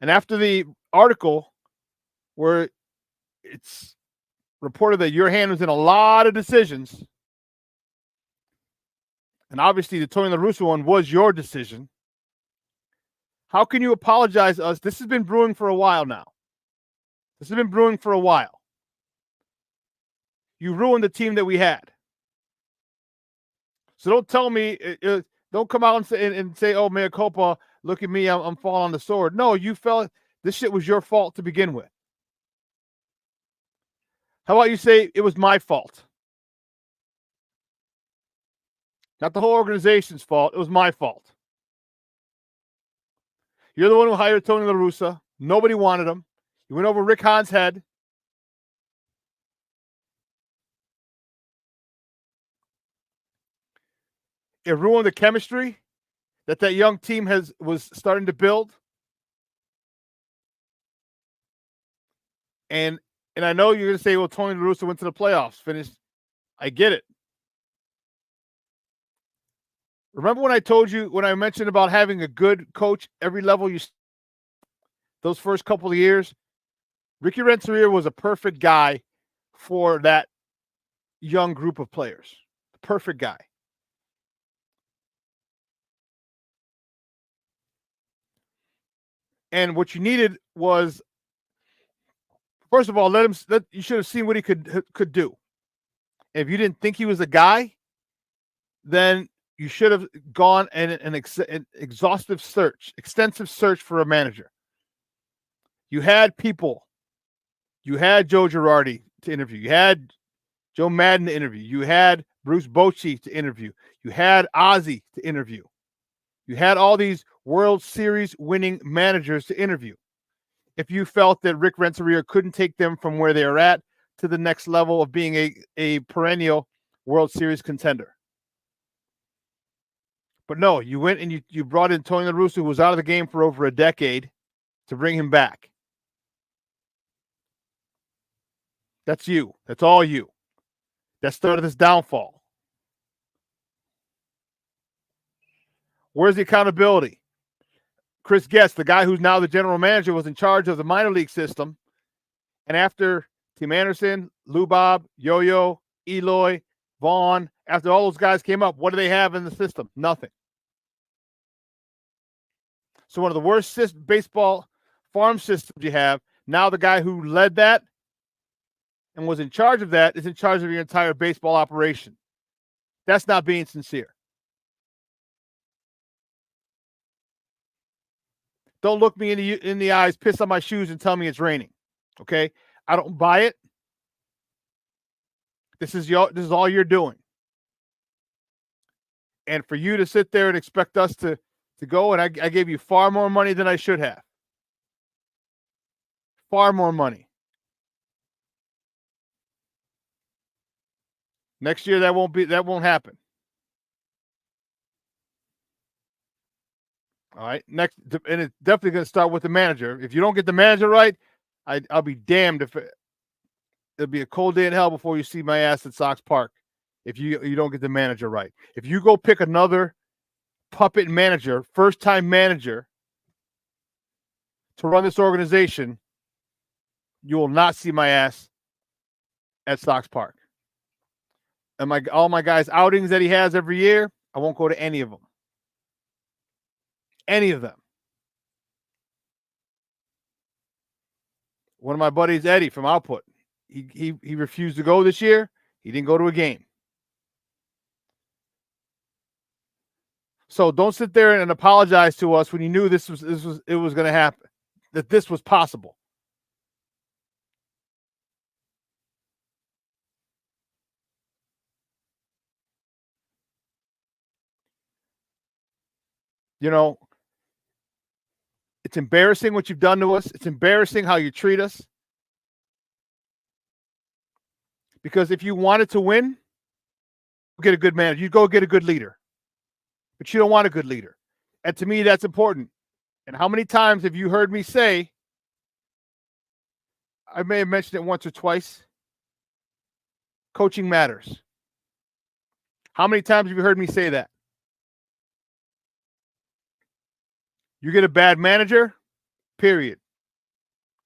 and after the article where it's reported that your hand was in a lot of decisions, and obviously the Tony La Russa one was your decision, how can you apologize to us? This has been brewing for a while now. This has been brewing for a while. You ruined the team that we had. So don't tell me, don't come out and say, oh, mea culpa, look at me, I'm falling on the sword. No, you felt this shit was your fault to begin with. How about you say it was my fault? Not the whole organization's fault. It was my fault. You're the one who hired Tony La Russa. Nobody wanted him. You went over Rick Hahn's head. It ruined the chemistry that young team was starting to build. And I know you're going to say, well, Tony La Russa went to the playoffs, finished. I get it. Remember when I told you, when I mentioned about having a good coach every level, those first couple of years, Ricky Renteria was a perfect guy for that young group of players. The perfect guy. And what you needed was, first of all, you should have seen what he could do. If you didn't think he was a guy, then you should have gone an exhaustive search, extensive search for a manager. You had people. You had Joe Girardi to interview. You had Joe Madden to interview. You had Bruce Bochy to interview. You had Ozzie to interview. You had all these World Series winning managers to interview. If you felt that Rick Renteria couldn't take them from where they are at to the next level of being a perennial World Series contender. But no, you went and you brought in Tony La Russa, who was out of the game for over a decade, to bring him back. That's you. That's all you. That started this downfall. Where's the accountability? Chris Guest, the guy who's now the general manager, was in charge of the minor league system. And after Tim Anderson, Lou Bob, Yo-Yo, Eloy, Vaughn, after all those guys came up, what do they have in the system? Nothing. So one of the worst baseball farm systems you have, now the guy who led that and was in charge of that is in charge of your entire baseball operation. That's not being sincere. Don't look me in the eyes, piss on my shoes, and tell me it's raining. Okay? I don't buy it. This is all you're doing. And for you to sit there and expect us to go, and I gave you far more money than I should have. Far more money. Next year that won't happen. All right. Next, and it's definitely going to start with the manager. If you don't get the manager right, I'll be damned if it'll be a cold day in hell before you see my ass at Sox Park. If you don't get the manager right. If you go pick another puppet manager, first-time manager to run this organization, you will not see my ass at Sox Park. And all my guys' outings that he has every year, I won't go to any of them. Any of them. One of my buddies, Eddie from Output, he refused to go this year. He didn't go to a game. So don't sit there and apologize to us when you knew it was going to happen, that this was possible. You know, it's embarrassing what you've done to us. It's embarrassing how you treat us. Because if you wanted to win, get a good manager. You go get a good leader. But you don't want a good leader. And to me, that's important. And how many times have you heard me say, I may have mentioned it once or twice, coaching matters. How many times have you heard me say that? You get a bad manager, period.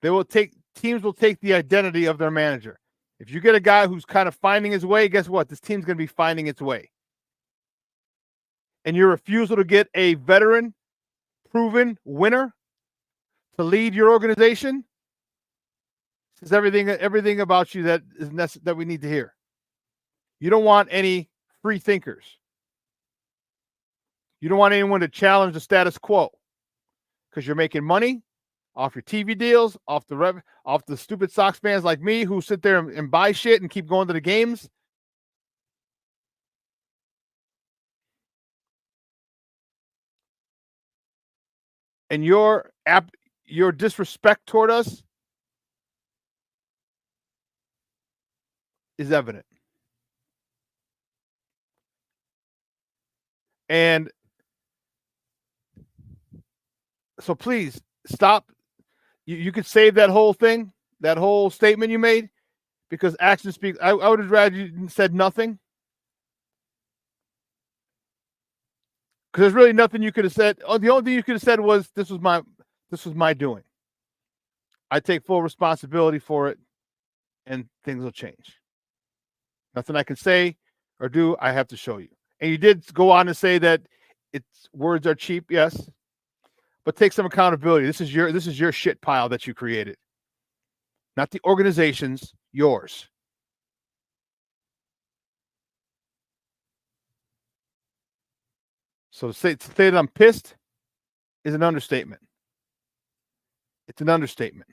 Teams will take the identity of their manager. If you get a guy who's kind of finding his way, guess what? This team's going to be finding its way. And your refusal to get a veteran, proven winner to lead your organization says everything about you that we need to hear. You don't want any free thinkers. You don't want anyone to challenge the status quo because you're making money off your TV deals, off the stupid Sox fans like me who sit there and buy shit and keep going to the games. And your disrespect toward us is evident. And so please stop. You could save that whole thing, that whole statement you made, because action speaks. I would have rather you said nothing. Because there's really nothing you could have said. Oh, the only thing you could have said was this was my doing. I take full responsibility for it, and things will change. Nothing I can say or do, I have to show you. And you did go on to say that words are cheap, yes, but take some accountability. This is your shit pile that you created, not the organization's, yours. So to say that I'm pissed is an understatement. It's an understatement.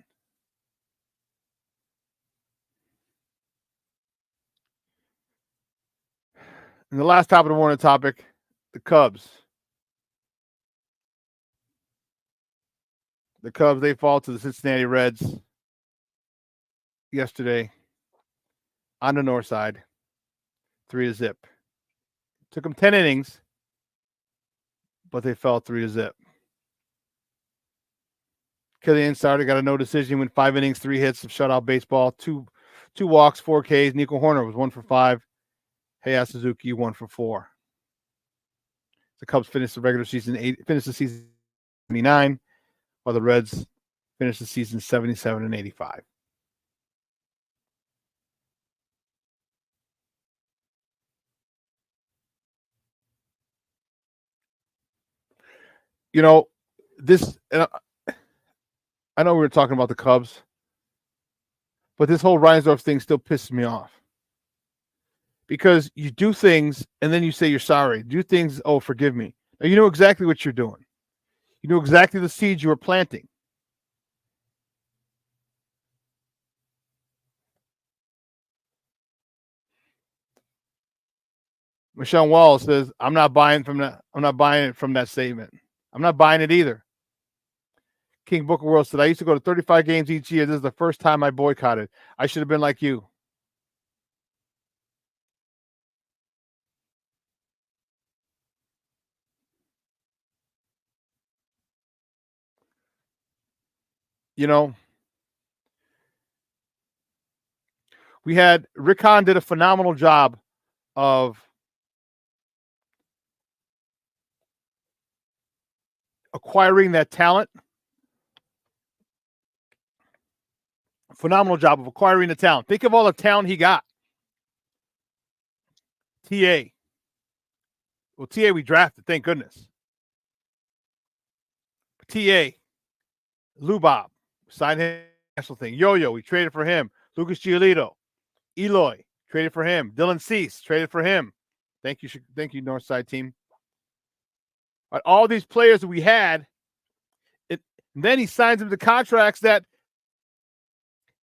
And the last top of the morning topic, the Cubs. The Cubs, they fall to the Cincinnati Reds yesterday on the north side, 3-0. Took them 10 innings, but they fell 3-0. Killian started, got a no decision, went 5 innings, 3 hits of shutout baseball, two 2 walks, 4 Ks. Nico Horner was 1 for 5. Heiya Suzuki 1 for 4. The Cubs finished the season 79, while the Reds finished the season 77 and 85. You know, I know we were talking about the Cubs, but this whole Reinsdorf thing still pisses me off. Because you do things and then you say you're sorry. Do things, oh, forgive me. Now, you know exactly what you're doing. You know exactly the seeds you were planting. Michelle Wallace says, I'm not buying it from that statement. I'm not buying it either. King Booker World said, I used to go to 35 games each year. This is the first time I boycotted. I should have been like you. You know, Rick Hahn did a phenomenal job of acquiring that talent. Phenomenal job of acquiring the talent. Think of all the talent he got. TA. Well, TA we drafted, thank goodness. TA. Lubob. Signed him. National thing. Yo-Yo, we traded for him. Lucas Giolito. Eloy. Traded for him. Dylan Cease. Traded for him. Thank you, Northside team. All these players that we had, and then he signs them to contracts that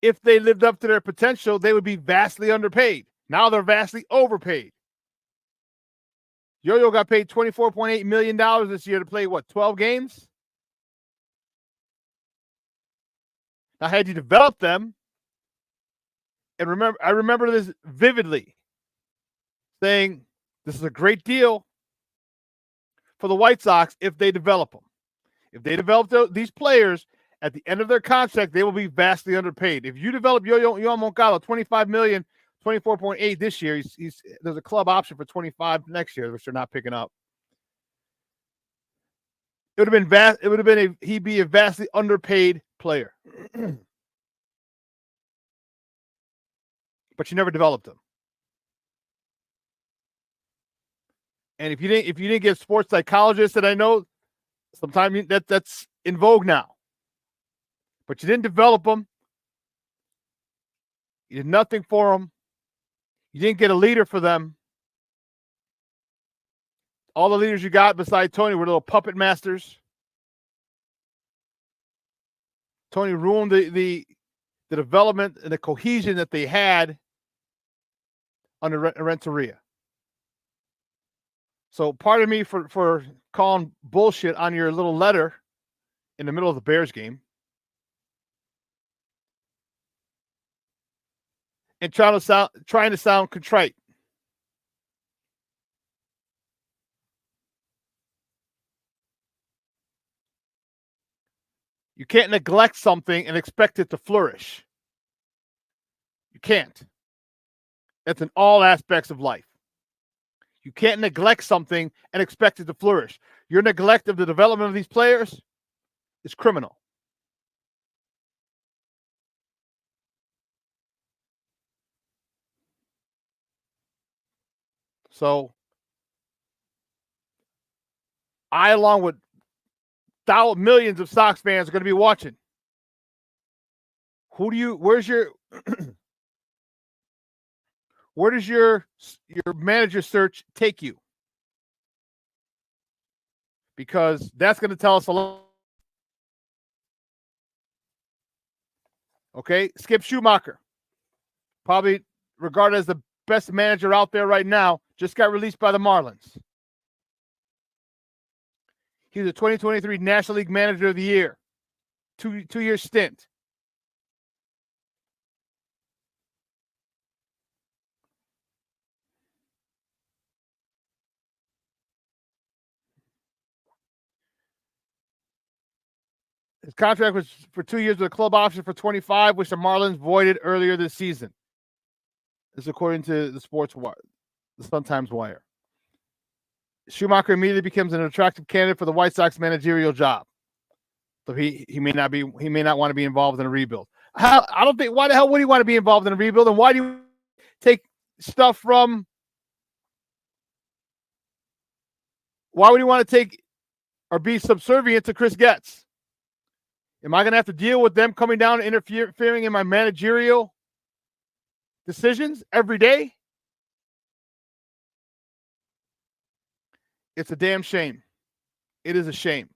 if they lived up to their potential, they would be vastly underpaid. Now they're vastly overpaid. Yo-Yo got paid $24.8 million this year to play, 12 games? Now, had you developed them, and I remember this vividly, saying this is a great deal for the White Sox if they develop them. If they develop these players at the end of their contract, they will be vastly underpaid. If you develop Yo-Yo Moncada, $25 million, $24.8 this year, there's a club option for $25 next year, which they're not picking up. It would have been he'd be a vastly underpaid player. But you never developed him. And if you didn't get sports psychologists, that I know sometimes that's in vogue now. But you didn't develop them. You did nothing for them. You didn't get a leader for them. All the leaders you got besides Tony were little puppet masters. Tony ruined the development and the cohesion that they had under Renteria. So pardon me for calling bullshit on your little letter in the middle of the Bears game. And trying to sound contrite. You can't neglect something and expect it to flourish. You can't. That's in all aspects of life. You can't neglect something and expect it to flourish. Your neglect of the development of these players is criminal. So, I, along with millions of Sox fans, are going to be watching. Where does your manager search take you? Because that's going to tell us a lot. Okay, Skip Schumacher, probably regarded as the best manager out there right now, just got released by the Marlins. He was the 2023 National League Manager of the Year, two-year stint. His contract was for 2 years with a club option for 25, which the Marlins voided earlier this season. This is according to the Sun-Times Wire. Schumacher immediately becomes an attractive candidate for the White Sox managerial job. So he may not want to be involved in a rebuild. Why the hell would he want to be involved in a rebuild? And why do you take stuff from? Why would he want to take or be subservient to Chris Getz? Am I going to have to deal with them coming down and interfering in my managerial decisions every day? It's a damn shame. It is a shame.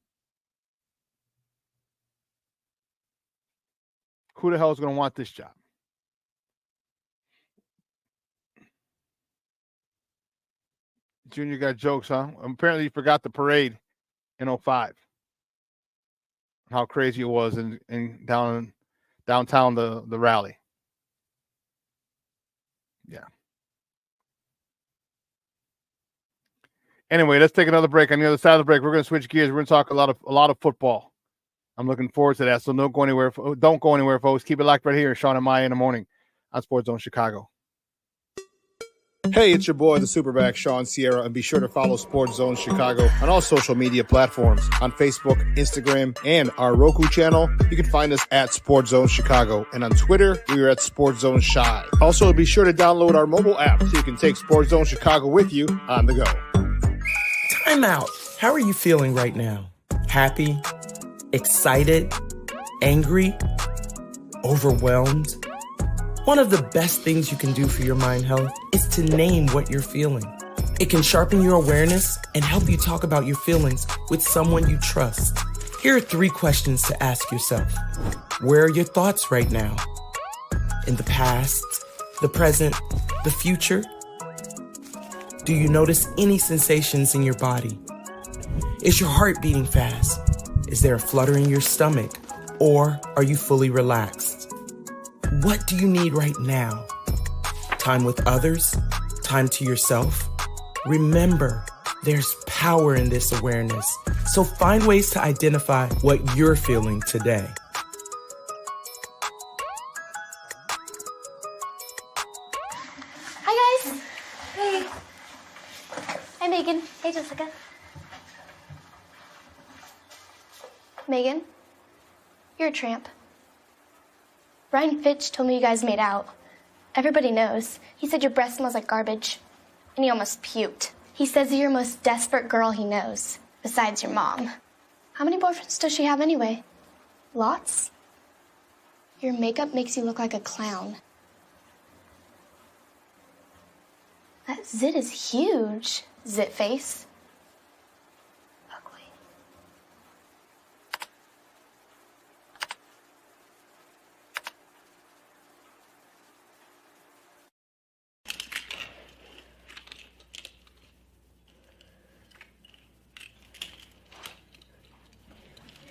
Who the hell is going to want this job? Junior got jokes, huh? Apparently, he forgot the parade in 05. How crazy it was in downtown the rally. Yeah. Anyway, let's take another break. On the other side of the break, we're going to switch gears. We're going to talk a lot of football. I'm looking forward to that. So don't go anywhere. Don't go anywhere, folks. Keep it locked right here. Shawn and Maya in the morning on Sports Zone Chicago.
Hey, it's your boy, the SuperBack, Shawn Sierra, and be sure to follow Sports Zone Chicago on all social media platforms on Facebook, Instagram, and our Roku channel. You can find us at Sports Zone Chicago, and on Twitter, we are at Sports Zone Shy. Also, be sure to download our mobile app so you can take Sports Zone Chicago with you on the go.
Time out. How are you feeling right now? Happy? Excited? Angry? Overwhelmed? One of the best things you can do for your mind health is to name what you're feeling. It can sharpen your awareness and help you talk about your feelings with someone you trust. Here are 3 questions to ask yourself. Where are your thoughts right now? In the past, the present, the future? Do you notice any sensations in your body? Is your heart beating fast? Is there a flutter in your stomach? Or are you fully relaxed? What do you need right now? Time with others? Time to yourself? Remember, there's power in this awareness. So find ways to identify what you're feeling today.
Hi, guys. Hey. Hi, Megan. Hey, Jessica. Megan, you're a tramp. Brian Fitch told me you guys made out. Everybody knows. He said your breath smells like garbage. And he almost puked. He says you're the most desperate girl he knows, besides your mom. How many boyfriends does she have anyway? Lots? Your makeup makes you look like a clown. That zit is huge, zit face.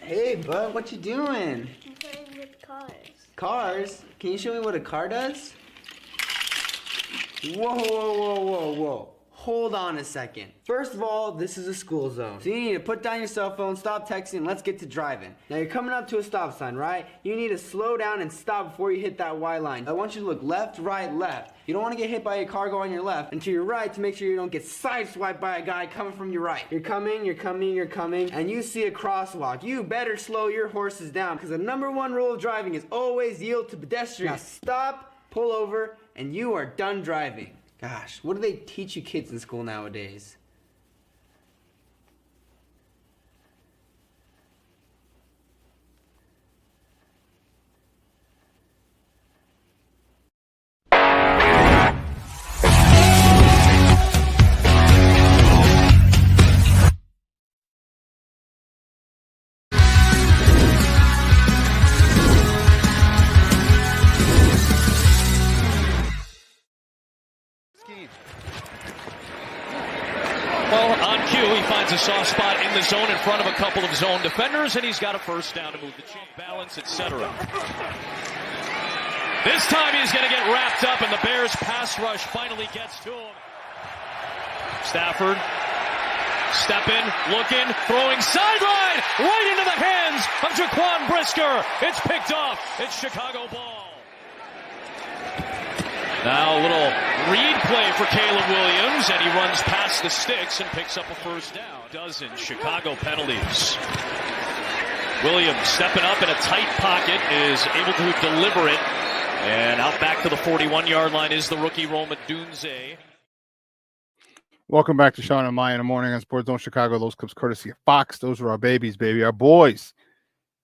Hey, bud, what you doing?
I'm playing with cars.
Cars? Can you show me what a car does? Whoa, whoa, whoa, whoa, whoa. Hold on a second. First of all, this is a school zone. So you need to put down your cell phone, stop texting, and let's get to driving. Now you're coming up to a stop sign, right? You need to slow down and stop before you hit that Y line. I want you to look left, right, left. You don't want to get hit by a car going on your left, and to your right to make sure you don't get sideswiped by a guy coming from your right. You're coming, and you see a crosswalk. You better slow your horses down, because the #1 rule of driving is always yield to pedestrians. Now stop, pull over, and you are done driving. Gosh, what do they teach you kids in school nowadays?
Well, on cue, he finds a soft spot in the zone in front of a couple of zone defenders, and he's got a first down to move the chain, balance, etc. This time he's going to get wrapped up, and the Bears pass rush finally gets to him. Stafford, step in, looking, throwing sideline, right into the hands of Jaquan Brisker. It's picked off. It's Chicago ball. Now a little read play for Caleb Williams, and he runs past the sticks and picks up a first down. Dozen Chicago penalties. Williams stepping up in a tight pocket is able to deliver it. And out back to the 41-yard line is the rookie Roma Dunze.
Welcome back to Shawn and Maya in the morning on Sports Zone Chicago. Those clips courtesy of Fox. Those were our babies, baby. Our boys.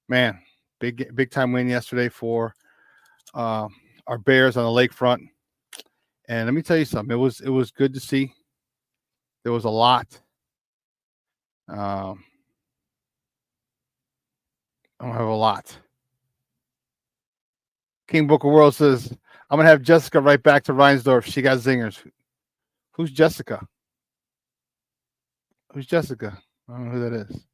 Man, big time win yesterday for our Bears on the lakefront. And let me tell you something. It was good to see. There was a lot. I don't have a lot. King Booker World says, I'm going to have Jessica right back to Reinsdorf. She got zingers. Who's Jessica? Who's Jessica? I don't know who that is.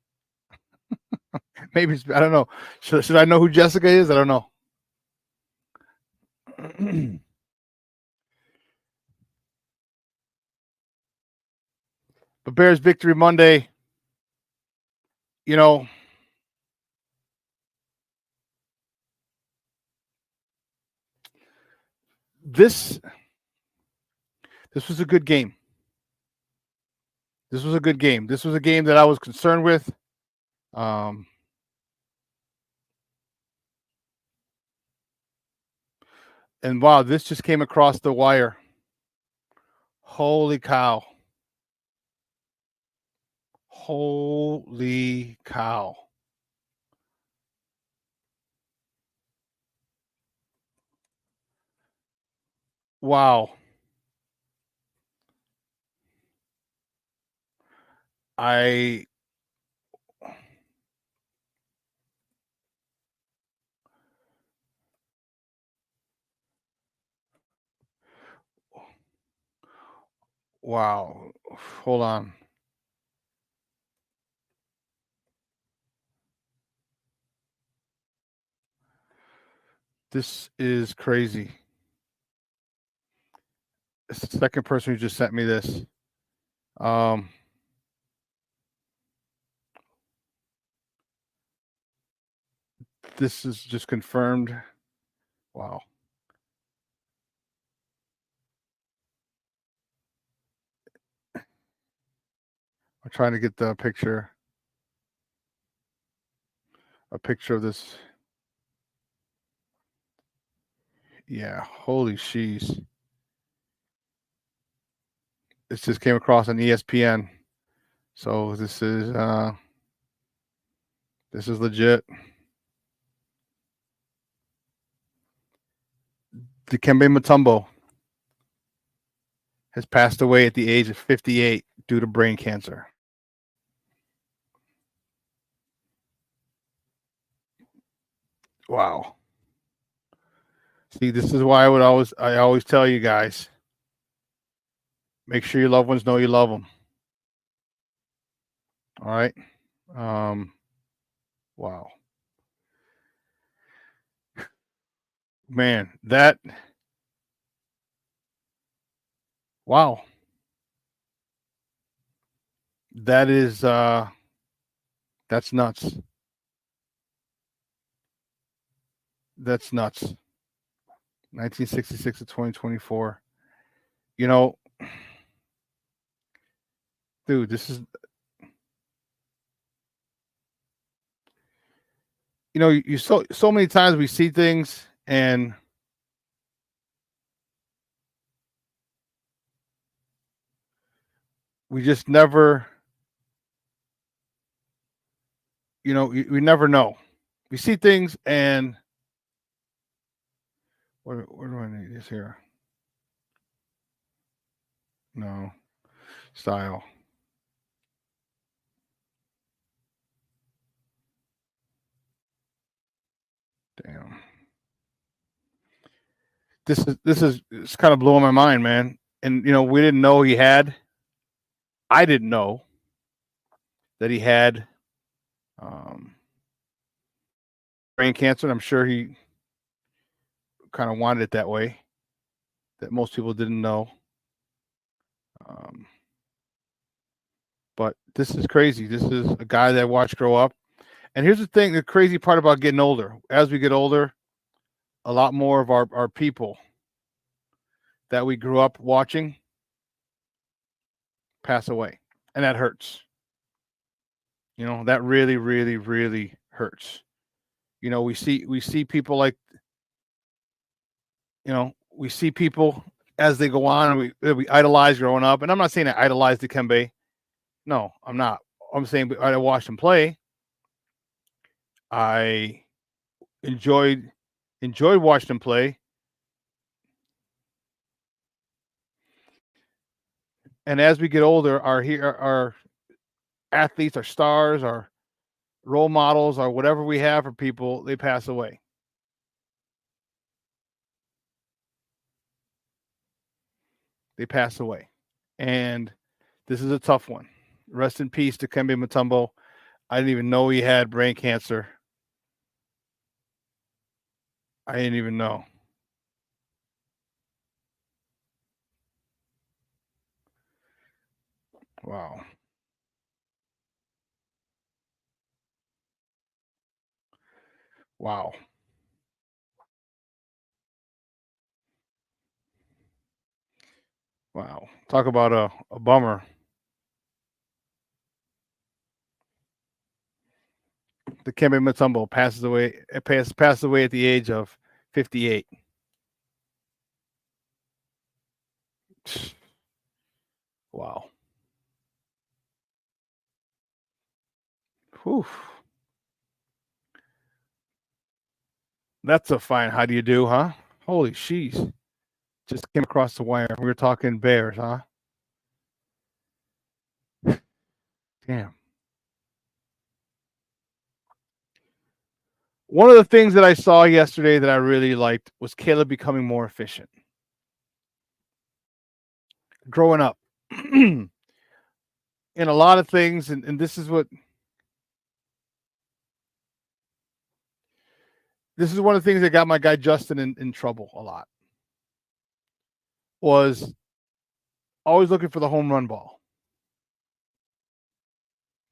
Maybe, I don't know. Should I know who Jessica is? I don't know. But Bears victory Monday, you know, this was a good game. This was a good game. This was a game that I was concerned with. And wow, this just came across the wire. Holy cow. Holy cow. Wow. Wow. Hold on. This is crazy. It's the second person who just sent me this. This is just confirmed. Wow. I'm trying to get the picture. A picture of this. Yeah, holy sheesh. This just came across on ESPN. So this is legit. Dikembe Mutombo has passed away at the age of 58 due to brain cancer. Wow. See, this is why I always tell you guys, make sure your loved ones know you love them. All right. Wow. Man, wow. That is that's nuts. That's nuts. 1966 to 2024. You know, dude, this is, you know, you so many times we see things and we just never, you know, we never know. We see things and where do I need this here? No. Style. Damn. This is it's kind of blowing my mind, man. And you know, we didn't know I didn't know that he had brain cancer. And I'm sure he kind of wanted it that way, that most people didn't know. But this is crazy. This is a guy that I watched grow up. And here's the thing, the crazy part about getting older. As we get older, a lot more of our people that we grew up watching pass away. And that hurts. You know, that really, really, really hurts. You know, we see people like, you know, we see people as they go on and we idolize growing up. And I'm not saying I idolize Dikembe. No, I'm not. I'm saying I watched him play. I enjoyed watching him play. And as we get older, our athletes, our stars, our role models, or whatever we have for people, they pass away. They pass away. And this is a tough one. Rest in peace to Dikembe Mutombo. I didn't even know he had brain cancer. I didn't even know. Wow. Wow. Wow. Talk about a bummer. Dikembe Mutombo passed away at the age of 58. Wow. Whew. That's a fine how do you do, huh? Holy sheesh. Just came across the wire. We were talking Bears, huh? Damn. One of the things that I saw yesterday that I really liked was Caleb becoming more efficient. Growing up. In a lot of things, and this is one of the things that got my guy Justin in trouble a lot. Was always looking for the home run ball.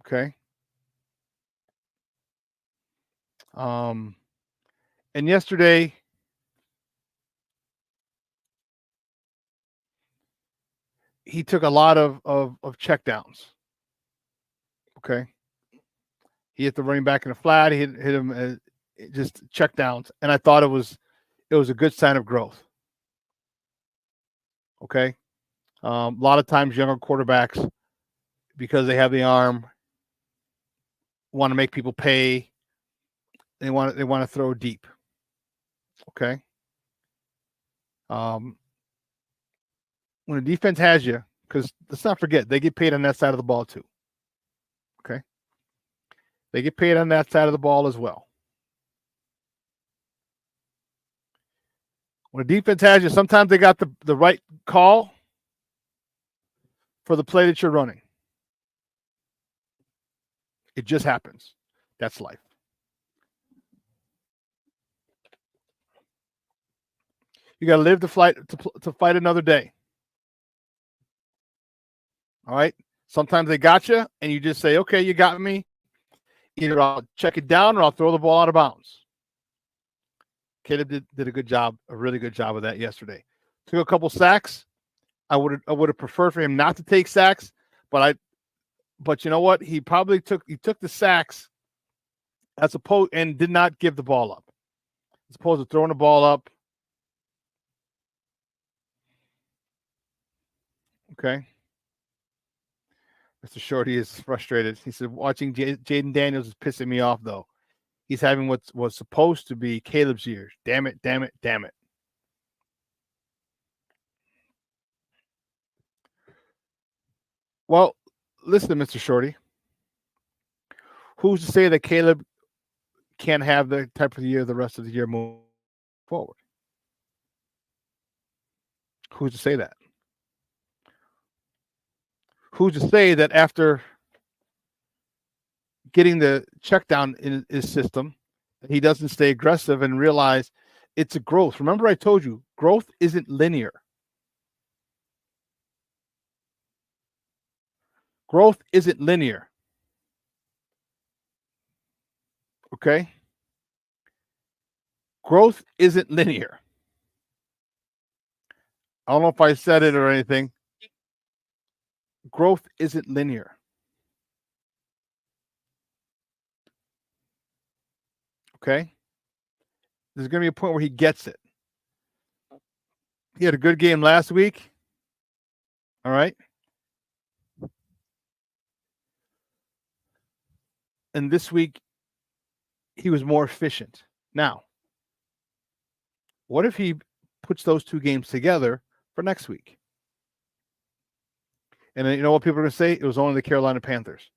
Okay. And yesterday, he took a lot of check downs. Okay. He hit the running back in the flat. He hit him just check downs. And I thought it was a good sign of growth. Okay. A lot of times younger quarterbacks, because they have the arm, want to make people pay. They want to throw deep. Okay. When a defense has you, because let's not forget, they get paid on that side of the ball too. Okay. They get paid on that side of the ball as well. When a defense has you, sometimes they got the right call for the play that you're running. It just happens. That's life. You got to live to fight another day. All right. Sometimes they got you, and you just say, "Okay, you got me." Either I'll check it down or I'll throw the ball out of bounds. Caleb did a good job, a really good job of that yesterday. Took a couple sacks. I would have preferred for him not to take sacks, but you know what? He took the sacks as opposed and did not give the ball up. As opposed to throwing the ball up. Okay. Mr. Shorty is frustrated. He said, watching Jaden Daniels is pissing me off, though. He's having what was supposed to be Caleb's years. Damn it, damn it, damn it. Well, listen to Mr. Shorty. Who's to say that Caleb can't have the type of year the rest of the year moving forward? Who's to say that? Who's to say that after getting the check down in his system, he doesn't stay aggressive and realize it's a growth? Remember, I told you, growth isn't linear. Growth isn't linear. Okay? Growth isn't linear. I don't know if I said it or anything. Growth isn't linear. Okay? There's going to be a point where he gets it. He had a good game last week. All right? And this week, he was more efficient. Now, what if he puts those two games together for next week? And then you know what people are going to say? It was only the Carolina Panthers.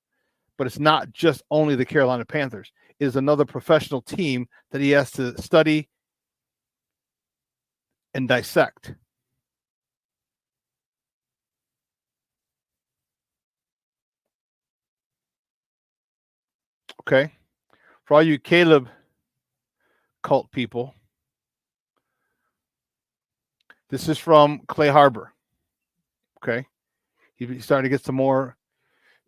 But it's not just only the Carolina Panthers. It is another professional team that he has to study and dissect. Okay? For all you Caleb cult people, this is from Clay Harbor. Okay? He's starting to get some more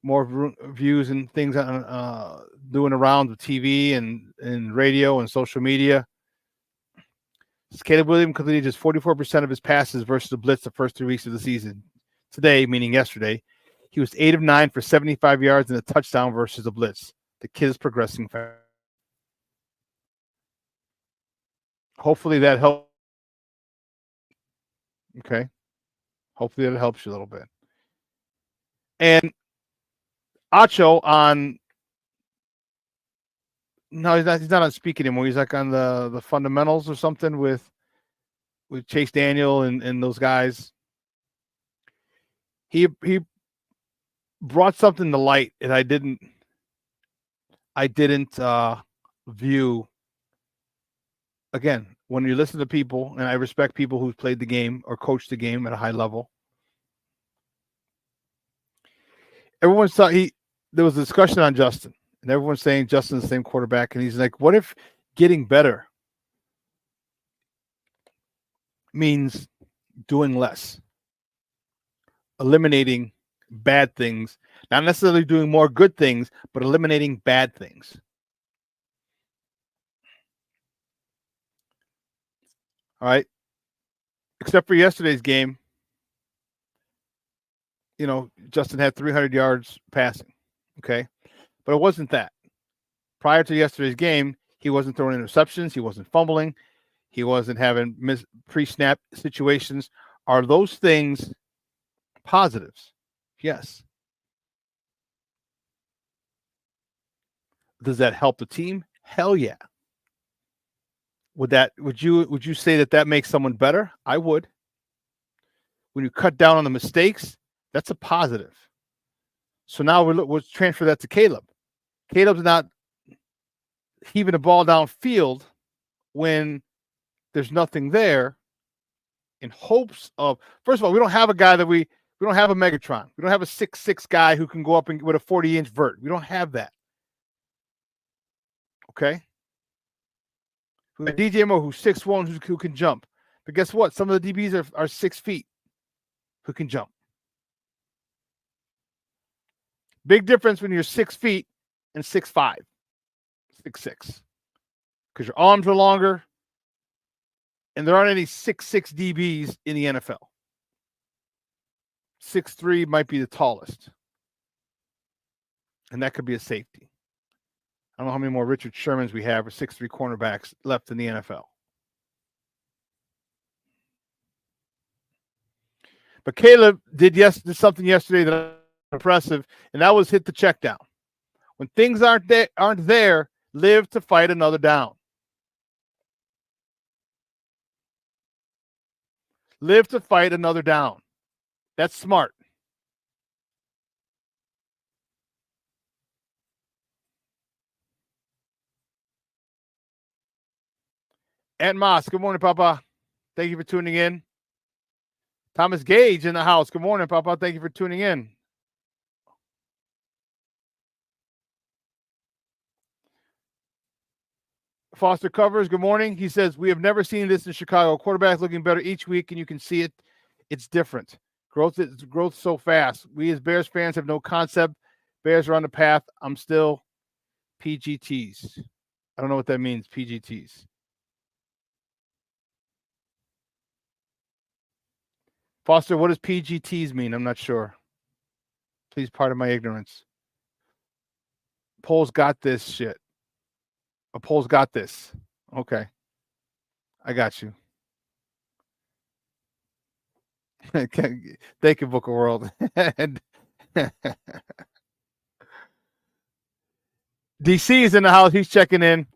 views and things on doing around with TV and radio and social media. Caleb Williams completed just 44% of his passes versus the blitz the first 3 weeks of the season. Today, meaning yesterday, he was 8 of 9 for 75 yards and a touchdown versus the blitz. The kid is progressing fast. Hopefully that helps. Okay. Hopefully that helps you a little bit. And Acho on no, he's not on speak anymore. He's like on the fundamentals or something with Chase Daniel and those guys. He brought something to light that I didn't view. Again, when you listen to people, and I respect people who've played the game or coached the game at a high level, everyone thought there was a discussion on Justin, and everyone's saying Justin's the same quarterback, and he's like, what if getting better means doing less, eliminating bad things, not necessarily doing more good things, but eliminating bad things. All right. Except for yesterday's game, Justin had 300 yards passing. Okay. But it wasn't that. Prior to yesterday's game, he wasn't throwing interceptions. He wasn't fumbling. He wasn't having pre-snap situations. Are those things positives? Yes. Does that help the team? Hell yeah. Would you say that makes someone better? I would. When you cut down on the mistakes, that's a positive. So now we'll transfer that to Caleb. Caleb's not heaving a ball downfield when there's nothing there in hopes of, first of all, we don't have a guy that we don't have a Megatron. We don't have a 6'6" guy who can go up and with a 40-inch vert. We don't have that. Okay? We have DJ Moore who's 6'1", who can jump. But guess what? Some of the DBs are 6 feet who can jump. Big difference when you're 6 feet and 6'5", 6'6", because your arms are longer, and there aren't any 6'6" DBs in the NFL. 6'3" might be the tallest, and that could be a safety. I don't know how many more Richard Shermans we have or 6'3" cornerbacks left in the NFL. But Caleb did something yesterday that was impressive, and that was hit the check down. When things aren't there, live to fight another down. Live to fight another down. That's smart. Ant Moss, good morning, Papa. Thank you for tuning in. Thomas Gage in the house. Good morning, Papa. Thank you for tuning in. Foster Covers, good morning. He says, we have never seen this in Chicago. Quarterback looking better each week, and you can see it. It's different. Growth so fast. We as Bears fans have no concept. Bears are on the path. I'm still PGTs. I don't know what that means, PGTs. Foster, what does PGTs mean? I'm not sure. Please pardon my ignorance. Pole's got this shit. Pole's got this. Okay. I got you. Thank you, Book of World. DC is in the house. He's checking in.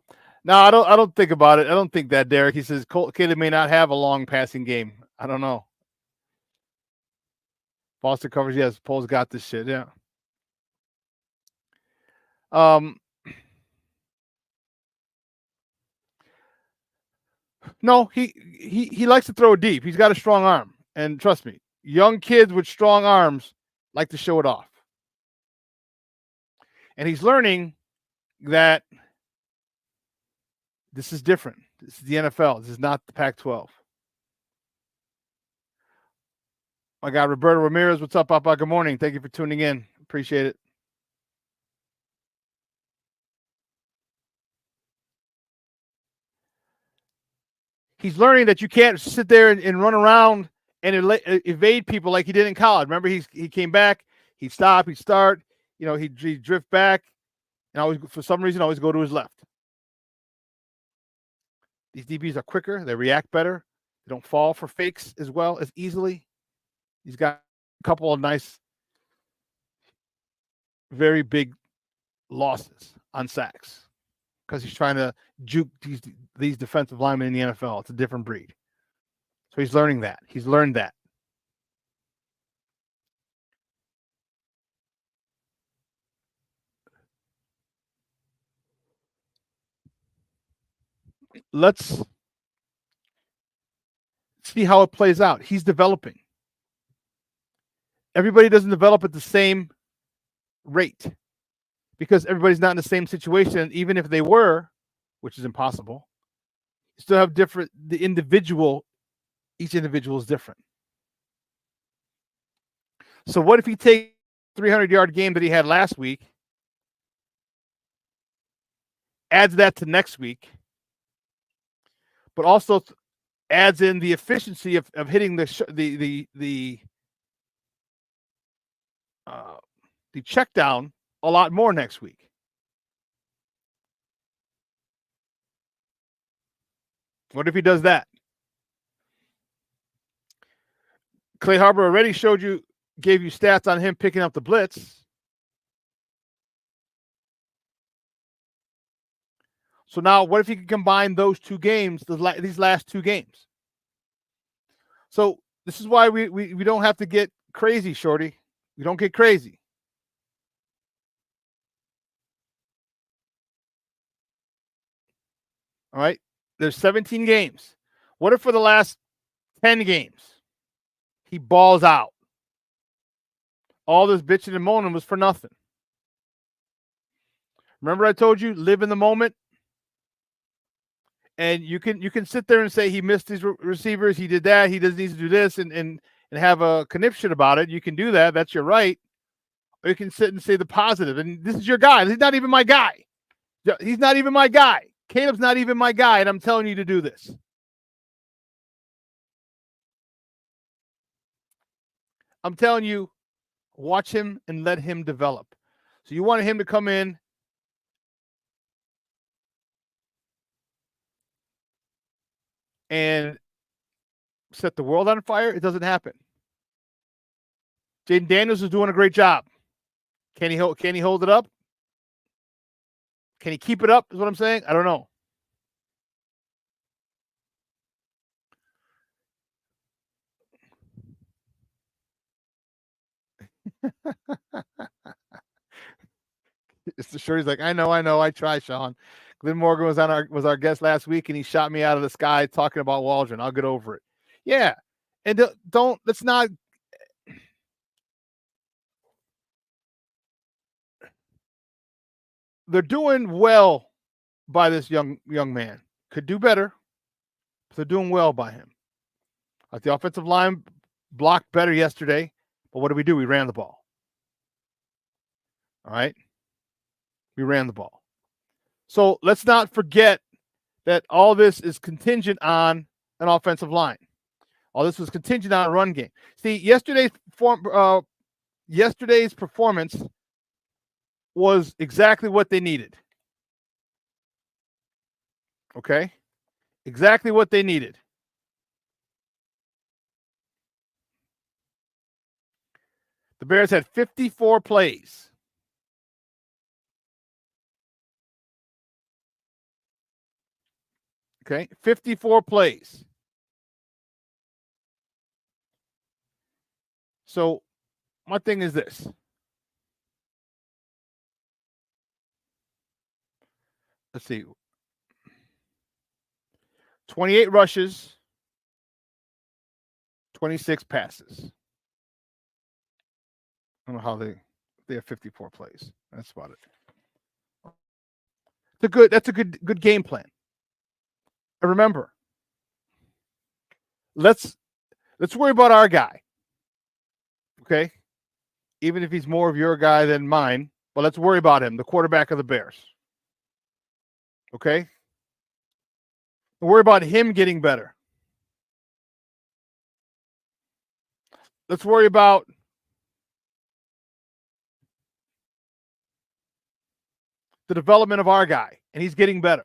No, I don't think about it. I don't think that, Derek. He says Caleb may not have a long passing game. I don't know. Foster covers. Yes, Pole's got this shit. Yeah. No, he likes to throw deep. He's got a strong arm, and trust me, young kids with strong arms like to show it off. And he's learning that this is different. This is the NFL. This is not the Pac-12. My guy, Roberto Ramirez. What's up, Papa? Good morning. Thank you for tuning in. Appreciate it. He's learning that you can't sit there and run around and evade people like he did in college. Remember, he came back, he'd stop, he'd start, he'd drift back, and always, for some reason, always go to his left. These DBs are quicker, they react better, they don't fall for fakes as well as easily. He's got a couple of nice, very big losses on sacks because he's trying to juke these defensive linemen in the NFL. It's a different breed. So he's learning that. He's learned that. Let's see how it plays out. He's developing. Everybody doesn't develop at the same rate because everybody's not in the same situation. Even if they were, which is impossible, you still have different, each individual is different. So what if he takes 300-yard game that he had last week, adds that to next week, but also adds in the efficiency of hitting the check down a lot more next week. What if he does that? Clay Harbor already gave you stats on him picking up the blitz. So now what if he can combine those two games, these last two games? So this is why we don't have to get crazy, Shorty. We don't get crazy. All right. There's 17 games. What if for the last 10 games he balls out? All this bitching and moaning was for nothing. Remember I told you, live in the moment? And you can sit there and say he missed his receivers, he did that, he doesn't need to do this, and have a conniption about it. You can do that. That's your right. Or you can sit and say the positive. And this is your guy. He's not even my guy. He's not even my guy. Caleb's not even my guy, and I'm telling you to do this. I'm telling you, watch him and let him develop. So you wanted him to come in and set the world on fire. It doesn't happen. Jaden Daniels is doing a great job. Can he hold it up? Can he keep it up is what I'm saying? I don't know. It's the shirt. He's like, I know. I try, Shawn. Glenn Morgan was our guest last week, and he shot me out of the sky talking about Waldron. I'll get over it. Yeah, and let's not. They're doing well by this young man. Could do better, but they're doing well by him. Like the offensive line blocked better yesterday, but what did we do? We ran the ball. All right. We ran the ball. So let's not forget that all this is contingent on an offensive line. All this was contingent on a run game. See, yesterday's performance was exactly what they needed. Okay? Exactly what they needed. The Bears had 54 plays. Okay? 54 plays. So, my thing is this. Let's see. 28 rushes, 26 passes. I don't know how they have 54 plays. That's about it. That's a good game plan. And remember, let's worry about our guy. Okay? Even if he's more of your guy than mine, but let's worry about him, the quarterback of the Bears. Okay? Worry about him getting better. Let's worry about the development of our guy, and he's getting better.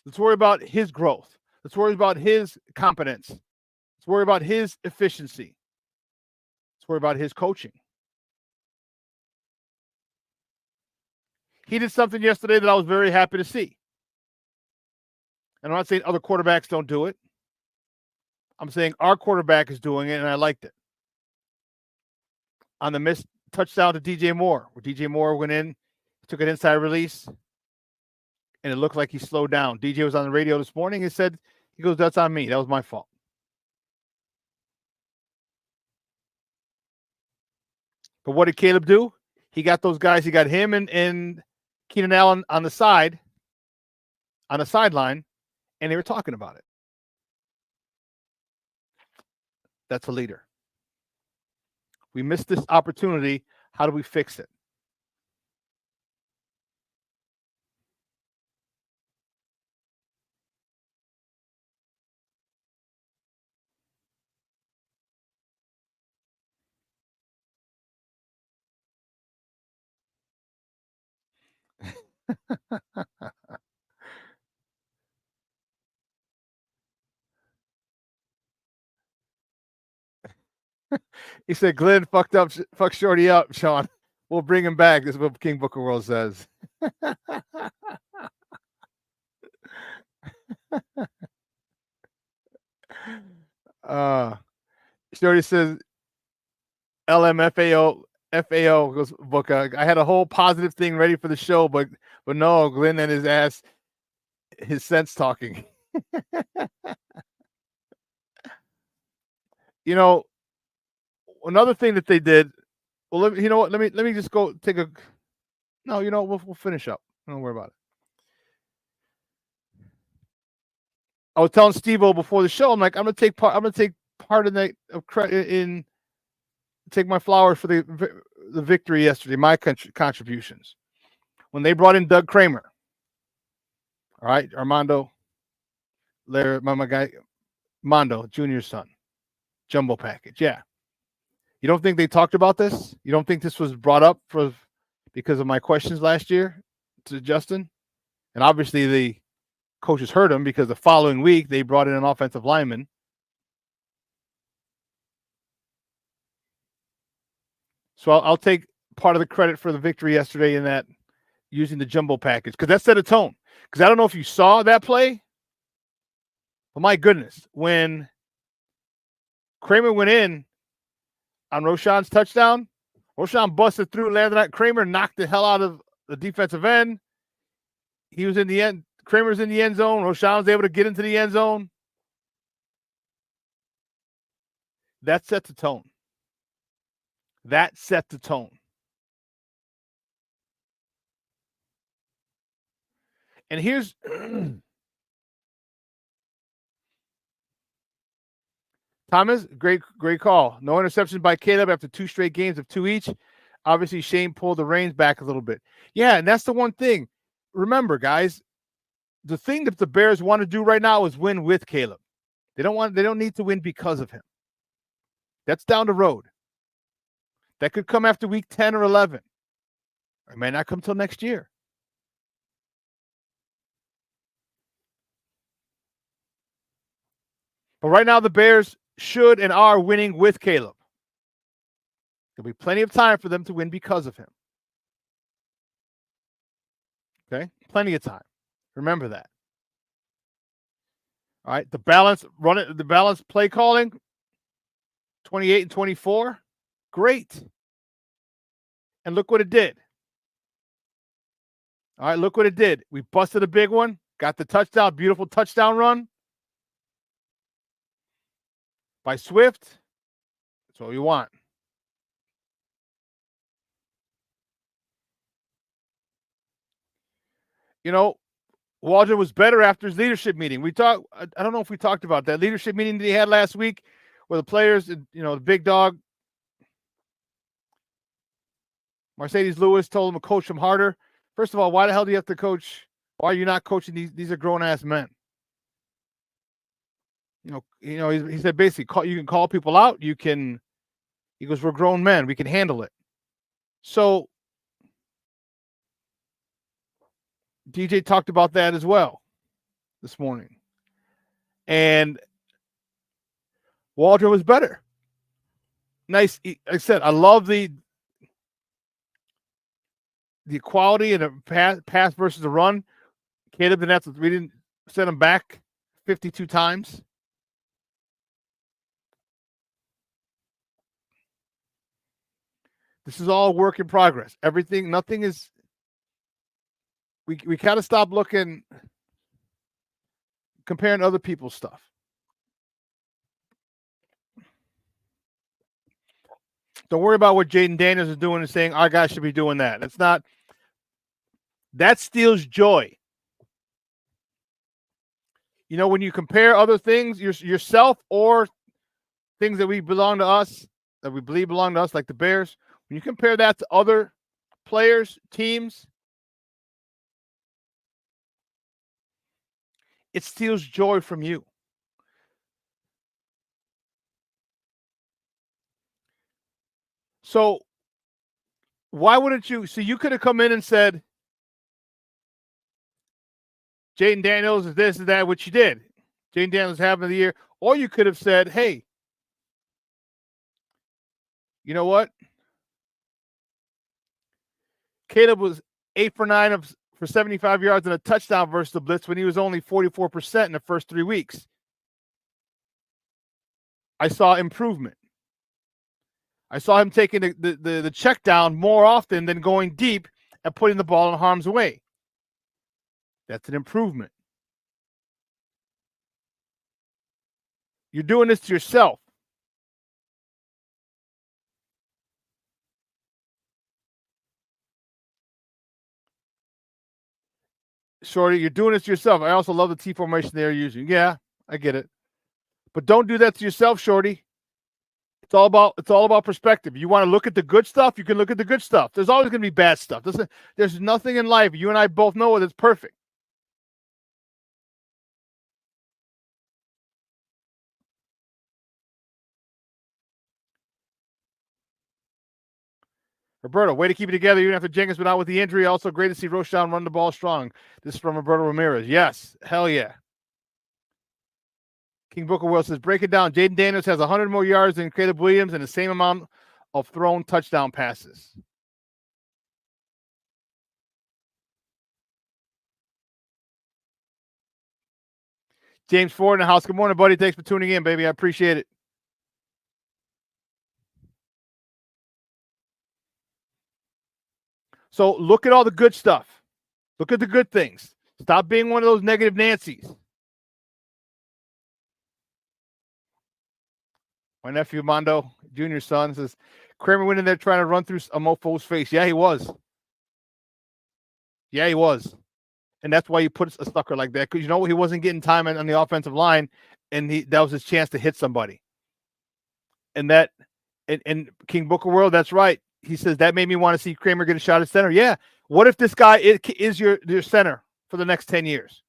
Let's worry about his growth. Let's worry about his competence. Let's worry about his efficiency. Let's worry about his coaching. He did something yesterday that I was very happy to see. And I'm not saying other quarterbacks don't do it. I'm saying our quarterback is doing it, and I liked it. On the missed touchdown to DJ Moore, where DJ Moore went in, took an inside release, and it looked like he slowed down. DJ was on the radio this morning. He goes, that's on me. That was my fault. But what did Caleb do? He got those guys. He got him and Keenan Allen on the sideline, and they were talking about it. That's a leader. We missed this opportunity. How do we fix it? He said, Glenn fucked Shorty up, Shawn. We'll bring him back. This is what King Booker World says. Shorty says, LMFAO goes, Booker. I had a whole positive thing ready for the show, but no, Glenn and his ass, his sense talking. You know, another thing that they did. Well, you know what? Let me just go take a. No, you know, we'll finish up. Don't worry about it. I was telling Steve-O before the show, I'm like, I'm gonna take part of the credit in. Take my flowers for the victory yesterday. My contributions when they brought in Doug Kramer. All right, Armando, my guy, Mondo Jr.'s son, jumbo package. Yeah. You don't think they talked about this? You don't think this was brought up because of my questions last year to Justin? And obviously the coaches heard him because the following week they brought in an offensive lineman. So I'll take part of the credit for the victory yesterday in that using the jumbo package because that set a tone. Because I don't know if you saw that play, but my goodness, when Kramer went in on Roschon's touchdown, Roschon busted through, landed on Kramer, knocked the hell out of the defensive end. He was in the end. Kramer's in the end zone. Roschon was able to get into the end zone. That set the tone. That set the tone. And here's Thomas, great call. No interceptions by Caleb after 2 straight games of 2 each. Obviously, Shane pulled the reins back a little bit. Yeah, and that's the one thing. Remember, guys, the thing that the Bears want to do right now is win with Caleb. They don't need to win because of him. That's down the road. That could come after week 10 or 11. Or it may not come till next year. But right now, the Bears should and are winning with Caleb. There'll be plenty of time for them to win because of him. Okay? Plenty of time. Remember that. All right. The balance play calling, 28 and 24. Great. And look what it did. All right, look what it did. We busted a big one, got the touchdown, beautiful touchdown run by Swift. That's all you want. You know, Waldron was better after his leadership meeting. I don't know if we talked about that leadership meeting that he had last week where the players, the big dog, Mercedes Lewis, told him to coach him harder. First of all, why the hell do you have to coach? Why are you not coaching these are grown-ass men? He said basically, you can call people out. He goes, we're grown men. We can handle it. So DJ talked about that as well this morning. And Walter was better. Nice. Like I said, I love the equality in a pass versus a run. Caleb we didn't send him back 52 times. This is all work in progress. Nothing is. We kind of stop looking, comparing other people's stuff. Don't worry about what Jaden Daniels is doing and saying our guys should be doing that. It's not. That steals joy. When you compare other things, yourself or things that we belong to us, that we believe belong to us, like the Bears, when you compare that to other players, teams, it steals joy from you. So why wouldn't you? So you could have come in and said, Jaden Daniels is this, is that, which you did. Jaden Daniels is having the year. Or you could have said, hey, you know what? Caleb was 8 for 9 for 75 yards and a touchdown versus the blitz when he was only 44% in the first 3 weeks. I saw improvement. I saw him taking the check down more often than going deep and putting the ball in harm's way. That's an improvement. You're doing this to yourself. Shorty, you're doing this to yourself. I also love the T formation they're using. Yeah, I get it. But don't do that to yourself, Shorty. It's all about perspective. You want to look at the good stuff, you can look at the good stuff. There's always going to be bad stuff. There's nothing in life, you and I both know it, that's perfect. Roberto, way to keep it together even after Jenkins been out with the injury. Also great to see Roschon run the ball strong. This is from Roberto Ramirez. Yes, hell yeah. King Booker Will says, break it down. Jaden Daniels has 100 more yards than Caleb Williams and the same amount of thrown touchdown passes. James Ford in the house. Good morning, buddy. Thanks for tuning in, baby. I appreciate it. So look at all the good stuff. Look at the good things. Stop being one of those negative Nancys. My nephew, Mondo, junior son, says, Kramer went in there trying to run through a mofo's face. Yeah, he was. Yeah, he was. And that's why he puts a sucker like that. Because, he wasn't getting time on the offensive line, and that was his chance to hit somebody. And King Booker World, that's right. He says, that made me want to see Kramer get a shot at center. Yeah. What if this guy is your center for the next 10 years?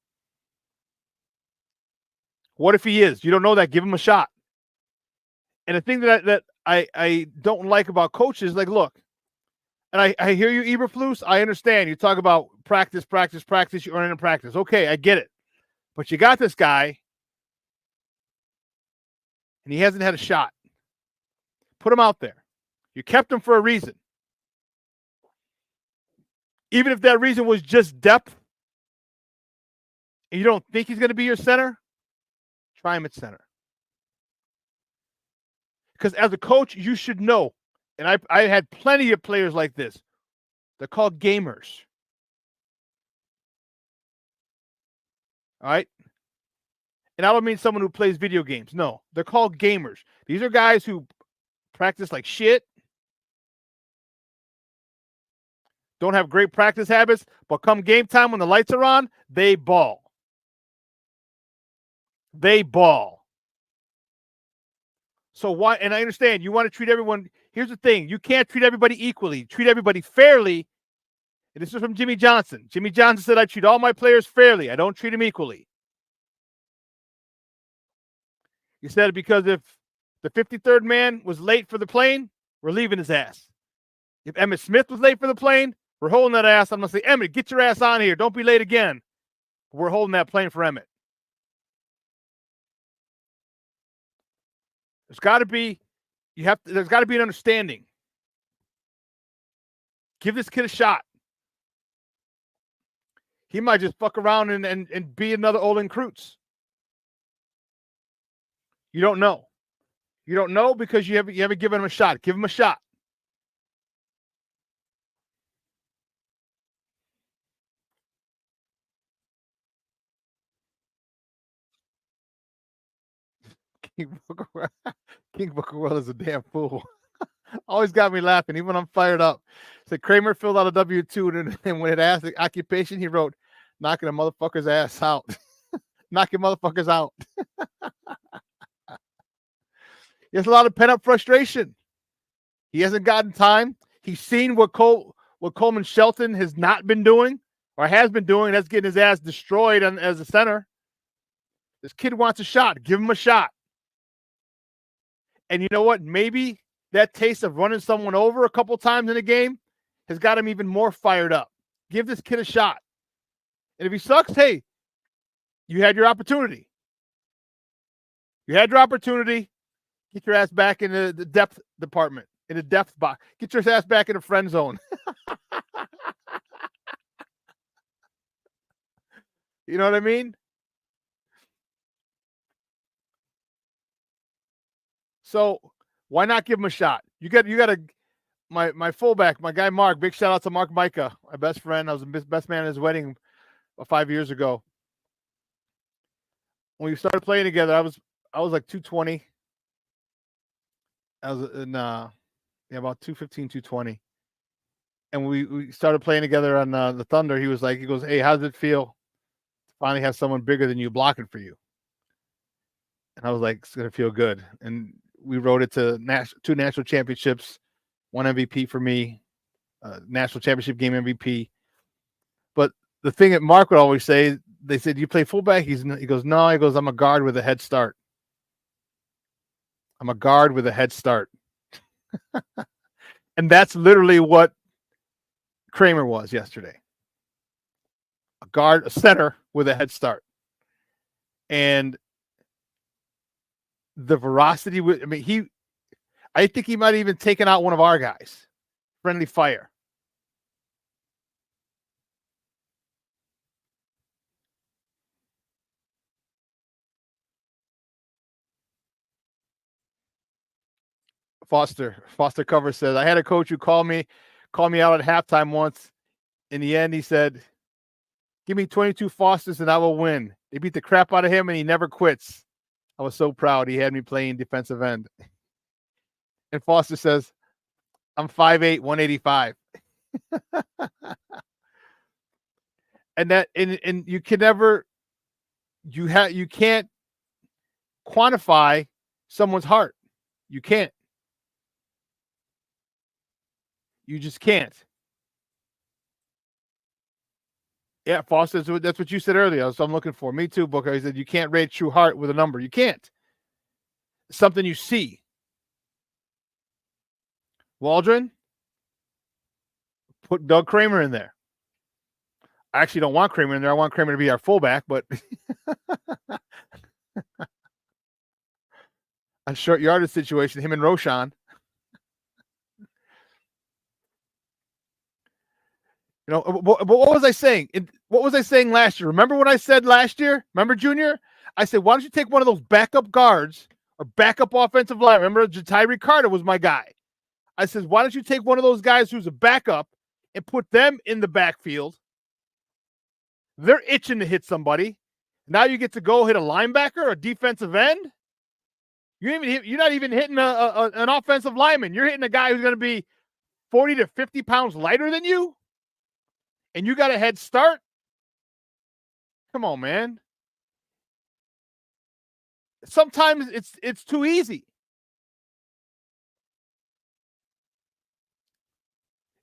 What if he is? You don't know that. Give him a shot. And the thing that I don't like about coaches, like, look, and I hear you, Eberflus. I understand. You talk about practice. You earn in practice. Okay, I get it. But you got this guy, and he hasn't had a shot. Put him out there. You kept him for a reason. Even if that reason was just depth, and you don't think he's going to be your center, try him at center. Because as a coach, you should know, and I had plenty of players like this. They're called gamers. All right? And I don't mean someone who plays video games. No, they're called gamers. These are guys who practice like shit, don't have great practice habits, but come game time when the lights are on, they ball. They ball. So why? And I understand you want to treat everyone. Here's the thing. You can't treat everybody equally. Treat everybody fairly. And this is from Jimmy Johnson. Jimmy Johnson said, I treat all my players fairly. I don't treat them equally. He said because if the 53rd man was late for the plane, we're leaving his ass. If Emmitt Smith was late for the plane, we're holding that ass. I'm going to say, Emmitt, get your ass on here. Don't be late again. We're holding that plane for Emmitt. There's got to be, there's got to be an understanding. Give this kid a shot. He might just fuck around and be another Olin Kreutz. You don't know. You don't know because you haven't given him a shot. Give him a shot. King Booker Will is a damn fool. Always got me laughing, even when I'm fired up. Said Kramer filled out a W-2, and when it asked the occupation, he wrote, knocking a motherfucker's ass out. Knocking motherfuckers out. There's a lot of pent-up frustration. He hasn't gotten time. He's seen what Coleman Shelton has not been doing or has been doing. That's getting his ass destroyed as a center. This kid wants a shot. Give him a shot. And you know what? Maybe that taste of running someone over a couple times in a game has got him even more fired up. Give this kid a shot. And if he sucks, hey, you had your opportunity. You had your opportunity. Get your ass back in the depth department, in the depth box. Get your ass back in the friend zone. You know what I mean? So why not give him a shot? You got my fullback, my guy Mark. Big shout out to Mark Micah, my best friend. I was the best man at his wedding 5 years ago. When we started playing together, I was like 220. I was in about 215, 220. And we started playing together on the Thunder. He goes, hey, how does it feel to finally have someone bigger than you blocking for you? And I was like, it's gonna feel good. And we rode it to 2 national championships, 1 MVP for me, national championship game MVP. But the thing that Mark would always say, they said, you play fullback? He goes, no. He goes, I'm a guard with a head start. I'm a guard with a head start. And that's literally what Kramer was yesterday. A center with a head start. And the veracity, I think he might have even taken out one of our guys. Friendly fire. Foster Cover says, I had a coach who called me out at halftime once. In the end, he said, give me 22 Fosters and I will win. They beat the crap out of him and he never quits. I was so proud. He had me playing defensive end. And Foster says, I'm 5'8", 185. And you can never, you can't quantify someone's heart. You can't. You just can't. Yeah, Foster, that's what you said earlier. That's what I'm looking for. Me too, Booker. He said you can't rate true heart with a number. You can't. It's something you see. Waldron, put Doug Kramer in there. I actually don't want Kramer in there. I want Kramer to be our fullback, but a short yardage situation, him and Roshan. You know, what was I saying? What was I saying last year? Remember what I said last year? Remember, Junior? I said, why don't you take one of those backup guards or backup offensive line? Remember, Tyree Carter was my guy. I said, why don't you take one of those guys who's a backup and put them in the backfield? They're itching to hit somebody. Now you get to go hit a linebacker or a defensive end. You're not even hitting an offensive lineman. You're hitting a guy who's going to be 40 to 50 pounds lighter than you. And you got a head start? Come on, man. Sometimes it's too easy.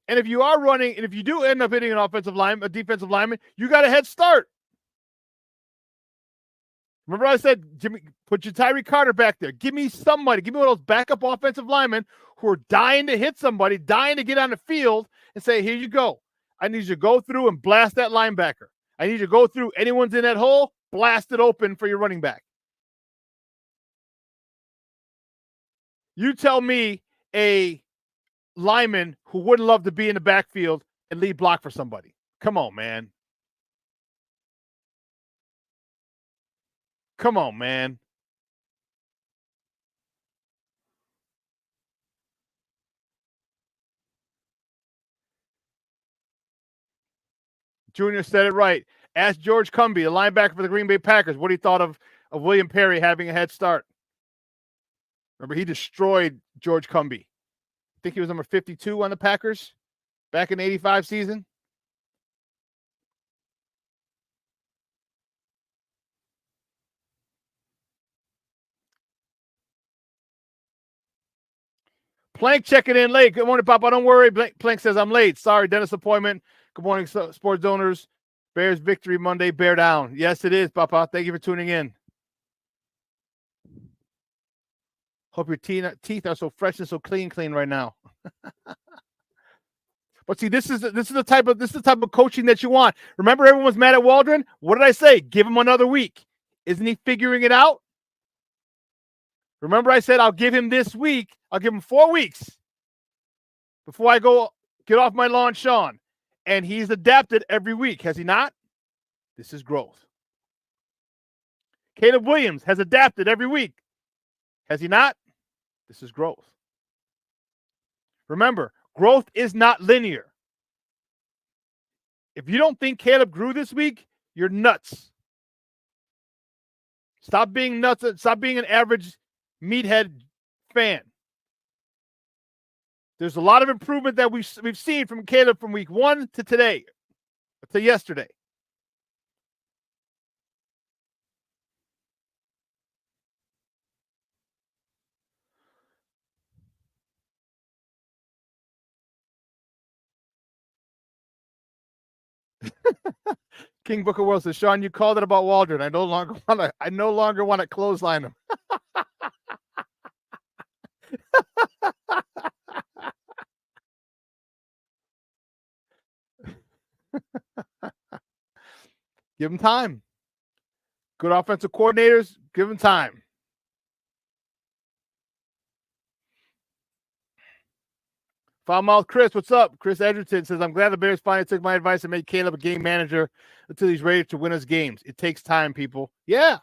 And if you are running, and if you do end up hitting an offensive line, a defensive lineman, you got a head start. Remember I said, Jimmy, put your Tyree Carter back there. Give me somebody. Give me one of those backup offensive linemen who are dying to hit somebody, dying to get on the field, and say, here you go. I need you to go through and blast that linebacker. I need you to go through. Anyone's in that hole, blast it open for your running back. You tell me a lineman who wouldn't love to be in the backfield and lead block for somebody. Come on, man. Come on, man. Junior said it right. Ask George Cumbie, the linebacker for the Green Bay Packers, what he thought of William Perry having a head start. Remember, he destroyed George Cumbie. I think he was number 52 on the Packers back in the 85 season. Plank checking in late. Good morning, Papa. Don't worry. Plank says I'm late. Sorry, dentist appointment. Good morning, sports owners. Bears victory Monday. Bear down. Yes, it is, Papa. Thank you for tuning in. Hope your teeth are so fresh and so clean right now. But see, this is the type of coaching that you want. Remember, everyone was mad at Waldron. What did I say? Give him another week. Isn't he figuring it out? Remember, I said I'll give him this week. I'll give him 4 weeks before I go get off my lawn, Shawn. And he's adapted every week, has he not? This is growth. Caleb Williams has adapted every week, has he not? This is growth. Remember, growth is not linear. If you don't think Caleb grew this week, you're nuts. Stop being nuts. Stop being an average meathead fan. There's a lot of improvement that we've seen from Caleb from week 1 to today, to yesterday. King Booker World says, Shawn, you called it about Waldron. I no longer want to clothesline him. Give him time. Good offensive coordinators, give him time. Foulmouth Chris, what's up? Chris Edgerton says, I'm glad the Bears finally took my advice and made Caleb a game manager until he's ready to win us games. It takes time, people. Yeah.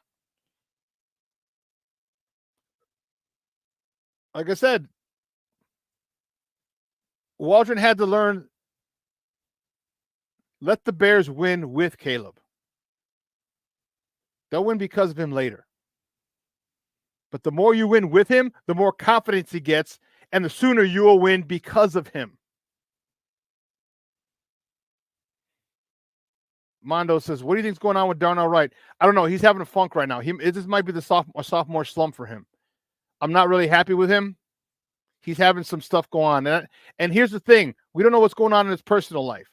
Like I said, Waldron had to learn, let the Bears win with Caleb. They'll win because of him later. But the more you win with him, the more confidence he gets, and the sooner you will win because of him. Mondo says, what do you think's going on with Darnell Wright? I don't know. He's having a funk right now. This might be the sophomore slump for him. I'm not really happy with him. He's having some stuff go on. And here's the thing. We don't know what's going on in his personal life.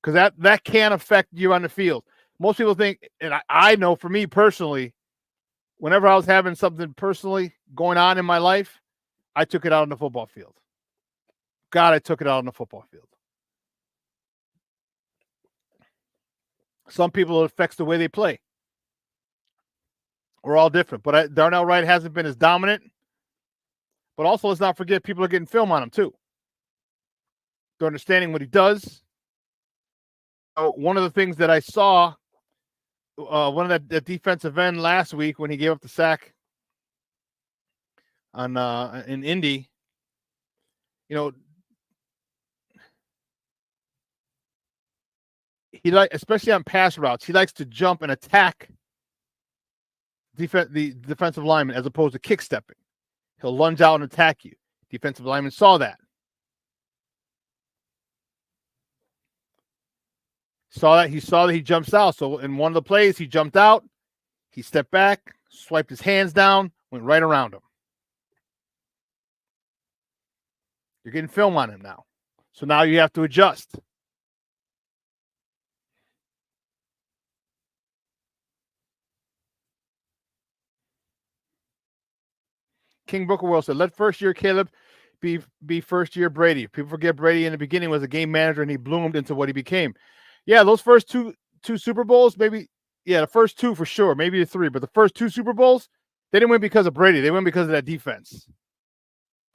because that can affect you on the field. Most people think, and I know for me personally, whenever I was having something personally going on in my life, I took it out on the football field. God, I took it out on the football field. Some people, it affects the way they play. We're all different. But Darnell Wright hasn't been as dominant. But also, let's not forget, people are getting film on him, too. They're understanding what he does. One of the things that I saw, one of that defensive end last week when he gave up the sack on in Indy, especially on pass routes, he likes to jump and attack the defensive lineman as opposed to kick stepping. He'll lunge out and attack you. Defensive lineman saw that. He saw that he jumps out. So in one of the plays, he jumped out, he stepped back, swiped his hands down, went right around him. You're getting film on him now. So now you have to adjust. King Booker Will said, let first year Caleb be first year Brady. People forget Brady in the beginning was a game manager and he bloomed into what he became. Yeah, those first two Super Bowls, maybe, the first two for sure, maybe the three, but the first two Super Bowls, they didn't win because of Brady. They won because of that defense.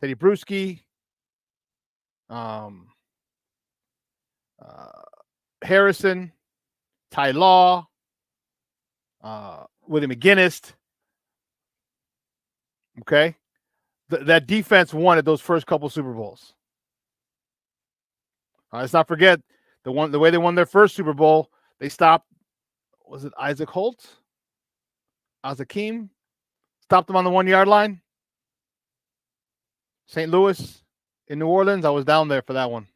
Teddy Bruschi, Harrison, Ty Law, William McGinnis. Okay, that defense won at those first couple Super Bowls. Let's not forget the way they won their first Super Bowl. They stopped. Was it Isaac Holt? Azakim stopped them on the 1 yard line. St. Louis in New Orleans. I was down there for that one.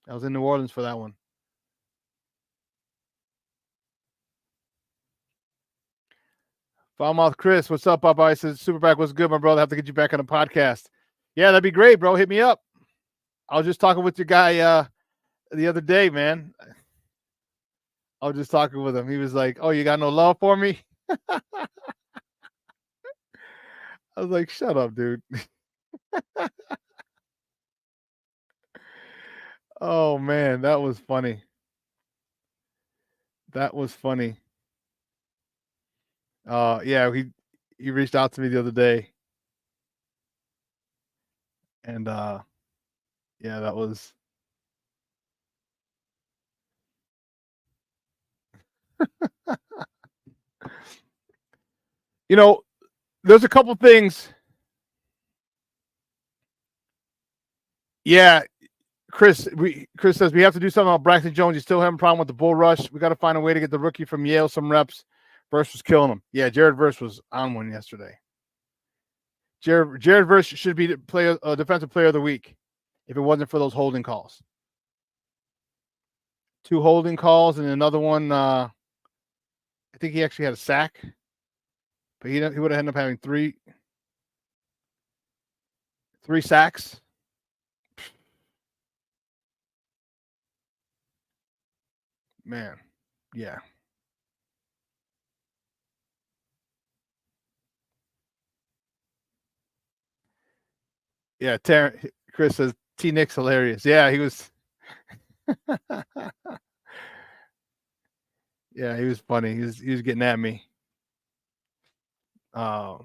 I was in New Orleans for that one. Foulmouth Chris, what's up, Papa? I said, Superback was good, my brother. I have to get you back on the podcast. Yeah, that'd be great, bro. Hit me up. I was just talking with your guy the other day, man. I was just talking with him. He was like, oh, you got no love for me? I was like, shut up, dude. Oh, man, that was funny. That was funny. Yeah, he reached out to me the other day. And yeah, that was there's a couple things. Yeah, Chris says we have to do something about Braxton Jones. He's still having a problem with the bull rush. We got to find a way to get the rookie from Yale some reps. Verse was killing him. Yeah, Jared Verse was on one yesterday. Jared Verse should be the defensive player of the week if it wasn't for those holding calls. 2 holding calls and another one. I think he actually had a sack, but he would have ended up having three sacks. Man, yeah. Yeah, Chris says T. Nick's hilarious. Yeah, he was. Yeah, he was funny. He was getting at me. But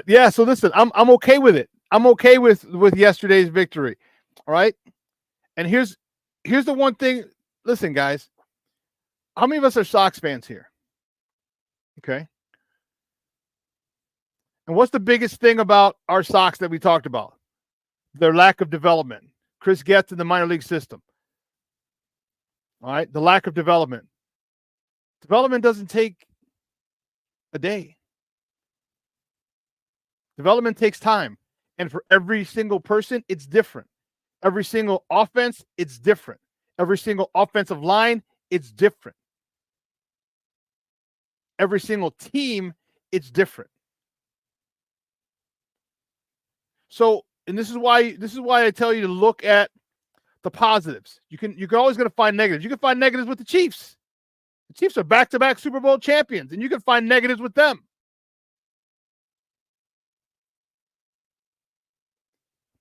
yeah, so listen, I'm okay with it. I'm okay with yesterday's victory. All right. And here's the one thing. Listen, guys, how many of us are Sox fans here? Okay. And what's the biggest thing about our Sox that we talked about? Their lack of development. Chris Getz in the minor league system. All right. The lack of development. Development doesn't take a day. Development takes time. And for every single person, it's different. Every single offense, it's different. Every single offensive line, it's different. Every single team, it's different. So, and this is why I tell you to look at the positives. You're always going to find negatives. You can find negatives with the Chiefs. The Chiefs are back-to-back Super Bowl champions, and you can find negatives with them.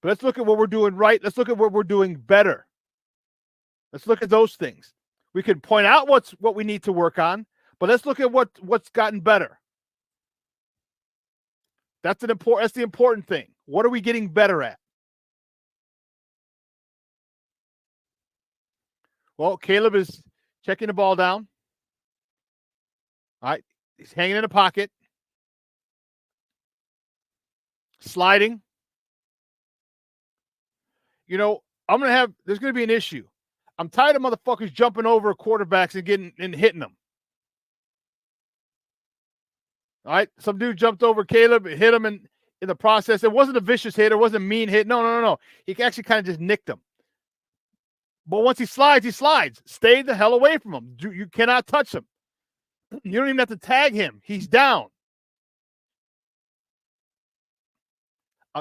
But let's look at what we're doing right. Let's look at what we're doing better. Let's look at those things. We can point out what we need to work on, but let's look at what's gotten better. That's the important thing. What are we getting better at? Well, Caleb is checking the ball down. All right. He's hanging in a pocket. Sliding. You know, there's going to be an issue. I'm tired of motherfuckers jumping over quarterbacks and hitting them. All right. Some dude jumped over Caleb, hit him in the process. It wasn't a vicious hit. It wasn't a mean hit. No. He actually kind of just nicked him. But once he slides, he slides. Stay the hell away from him. You cannot touch him. You don't even have to tag him. He's down.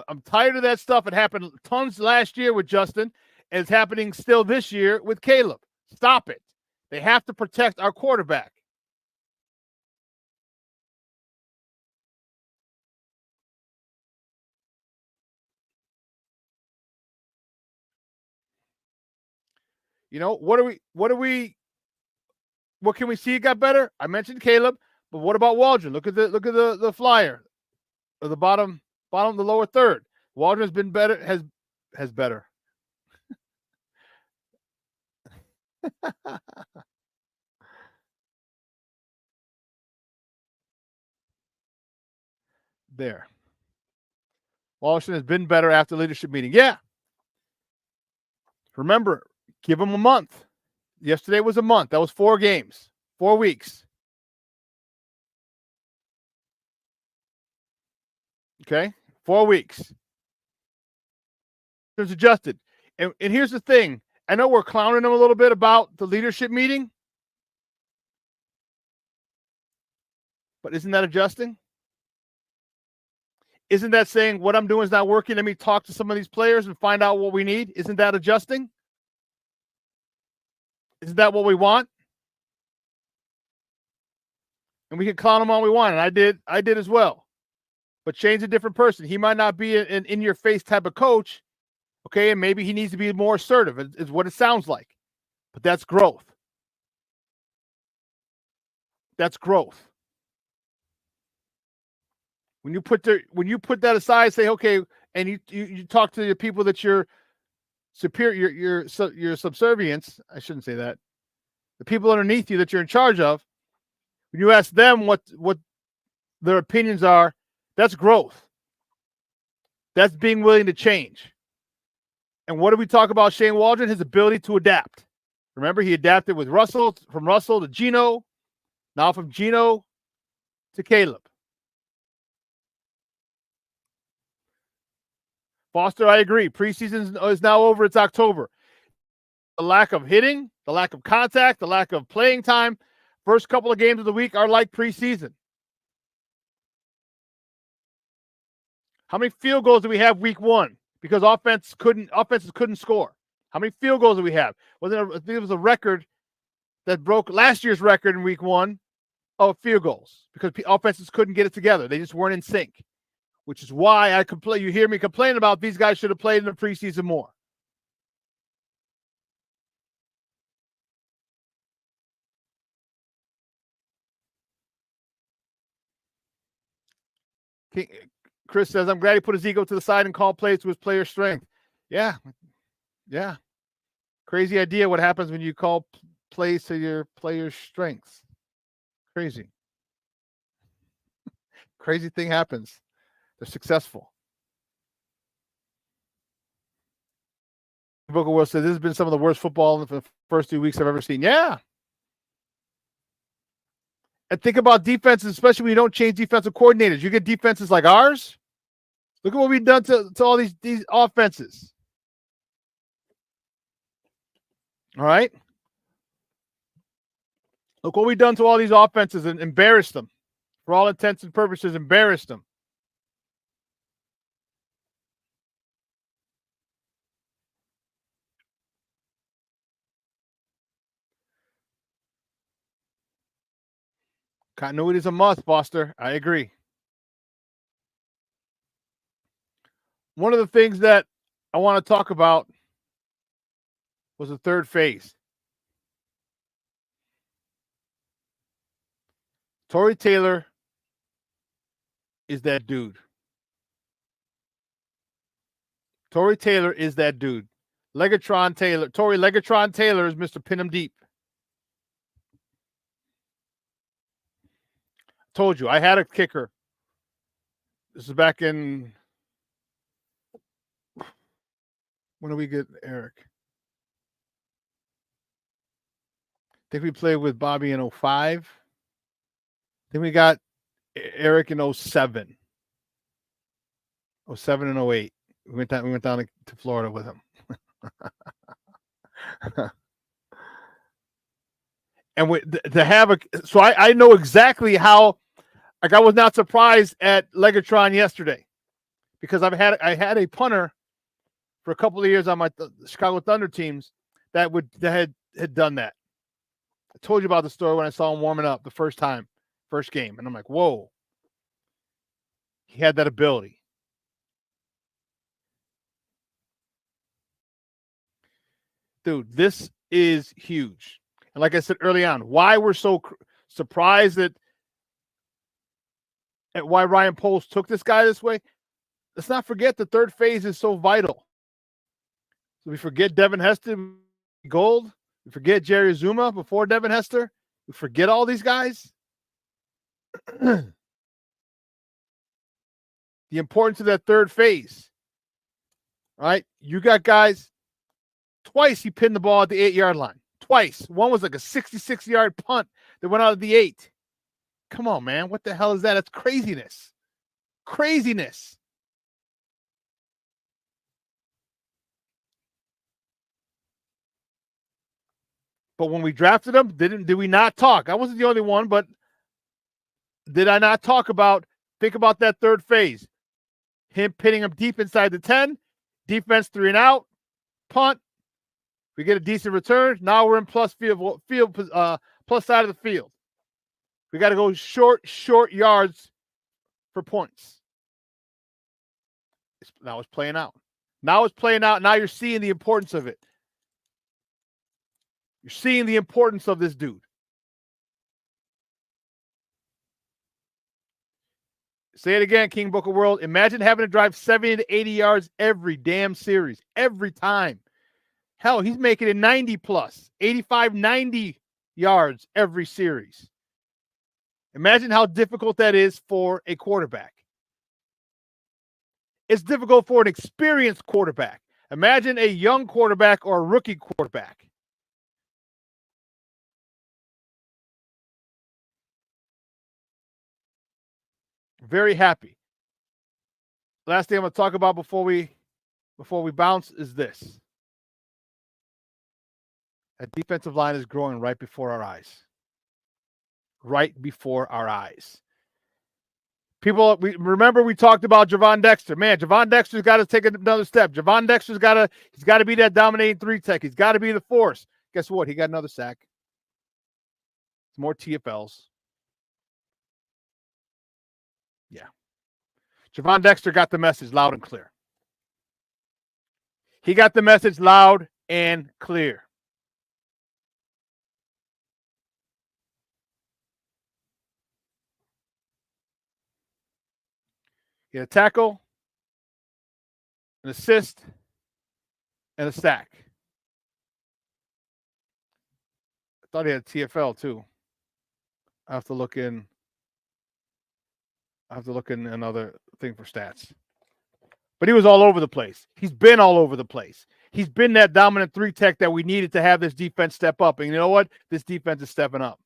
I'm tired of that stuff. It happened tons last year with Justin, and it's happening still this year with Caleb. Stop it. They have to protect our quarterback. You know, what can we see got better? I mentioned Caleb, but what about Waldron? Look at the flyer. Or the bottom, the lower third. Waldron's been better, has better. There. Waldron has been better after leadership meeting. Yeah. Remember, give him a month. Yesterday was a month. That was 4 games, 4 weeks. Okay, 4 weeks. There's adjusted. And here's the thing. I know we're clowning him a little bit about the leadership meeting, but isn't that adjusting? Isn't that saying what I'm doing is not working? Let me talk to some of these players and find out what we need. Isn't that adjusting? Isn't that what we want? And we can clown him all we want. And I did as well. But Shane's a different person. He might not be an in-your-face type of coach. Okay, and maybe he needs to be more assertive, is what it sounds like. But that's growth. That's growth. When you put that aside, say, okay, and you talk to the people that you're superior, your subservience. I shouldn't say that. The people underneath you that you're in charge of. When you ask them what their opinions are, that's growth. That's being willing to change. And what do we talk about Shane Waldron? His ability to adapt. Remember, he adapted with Russell, from Russell to Geno, now from Geno to Caleb. Foster, I agree. Preseason is now over. It's October. The lack of hitting, the lack of contact, the lack of playing time, first couple of games of the week are like preseason. How many field goals do we have week 1? Because offenses couldn't score. How many field goals do we have? I think it was a record that broke last year's record in week 1 of field goals because offenses couldn't get it together. They just weren't in sync, which is why I complain. You hear me complain about these guys should have played in the preseason more. Chris says, I'm glad he put his ego to the side and called plays to his player strength. Yeah. Crazy idea what happens when you call plays to your player's strengths. Crazy. Crazy thing happens. They're successful. Booker Will says, this has been some of the worst football in the first 2 weeks I've ever seen. Yeah. And think about defenses, especially when you don't change defensive coordinators. You get defenses like ours. Look at what we've done to all these offenses. All right? Look what we've done to all these offenses and embarrassed them. For all intents and purposes, embarrassed them. Continuity is a must, Foster. I agree. One of the things that I want to talk about was the third phase. Tory Taylor is that dude. Tory Taylor is that dude. Tory Legatron Taylor is Mr. Pin 'em Deep. Told you, I had a kicker. This is back in, when did we get Eric? I think we played with Bobby in 05. Then we got Eric in 07. 07 and 08. We went down to Florida with him. And to have so I know exactly how, like, I was not surprised at Legatron yesterday, because I had a punter for a couple of years on my Chicago Thunder teams that had done that. I told you about the story when I saw him warming up the first game, and I'm like, whoa, he had that ability. Dude, this is huge. And like I said early on, why we're so surprised at why Ryan Poles took this guy this way, let's not forget the third phase is so vital. So we forget Devin Hester, Gold. We forget Jerry Azuma before Devin Hester. We forget all these guys. The importance of that third phase. All right? You got guys, twice he pinned the ball at the 8-yard line. Twice. One was like a 66-yard punt that went out of the 8. Come on, man. What the hell is that? That's craziness. Craziness. But when we drafted him, did we not talk? I wasn't the only one, but did I not think about that third phase? Him pinning him deep inside the 10, defense 3 and out, punt. We get a decent return. Now we're in plus side of the field. We got to go short yards for points. Now it's playing out. Now you're seeing the importance of it. You're seeing the importance of this dude. Say it again, King Booker World. Imagine having to drive 70 to 80 yards every damn series, every time. Hell, he's making it 90 plus, 85, 90 yards every series. Imagine how difficult that is for a quarterback. It's difficult for an experienced quarterback. Imagine a young quarterback or a rookie quarterback. Very happy. Last thing I'm going to talk about before we bounce is this. That defensive line is growing right before our eyes. Right before our eyes. People, we talked about Gervon Dexter. Man, Gervon Dexter's got to take another step. Gervon Dexter's he's got to be that dominating 3 tech. He's got to be the force. Guess what? He got another sack. More TFLs. Yeah. Gervon Dexter got the message loud and clear. He got the message loud and clear. Get a tackle, an assist, and a sack. I thought he had a TFL too. I have to look in another thing for stats. But he was all over the place. He's been all over the place. He's been that dominant 3 tech that we needed to have this defense step up. And you know what? This defense is stepping up.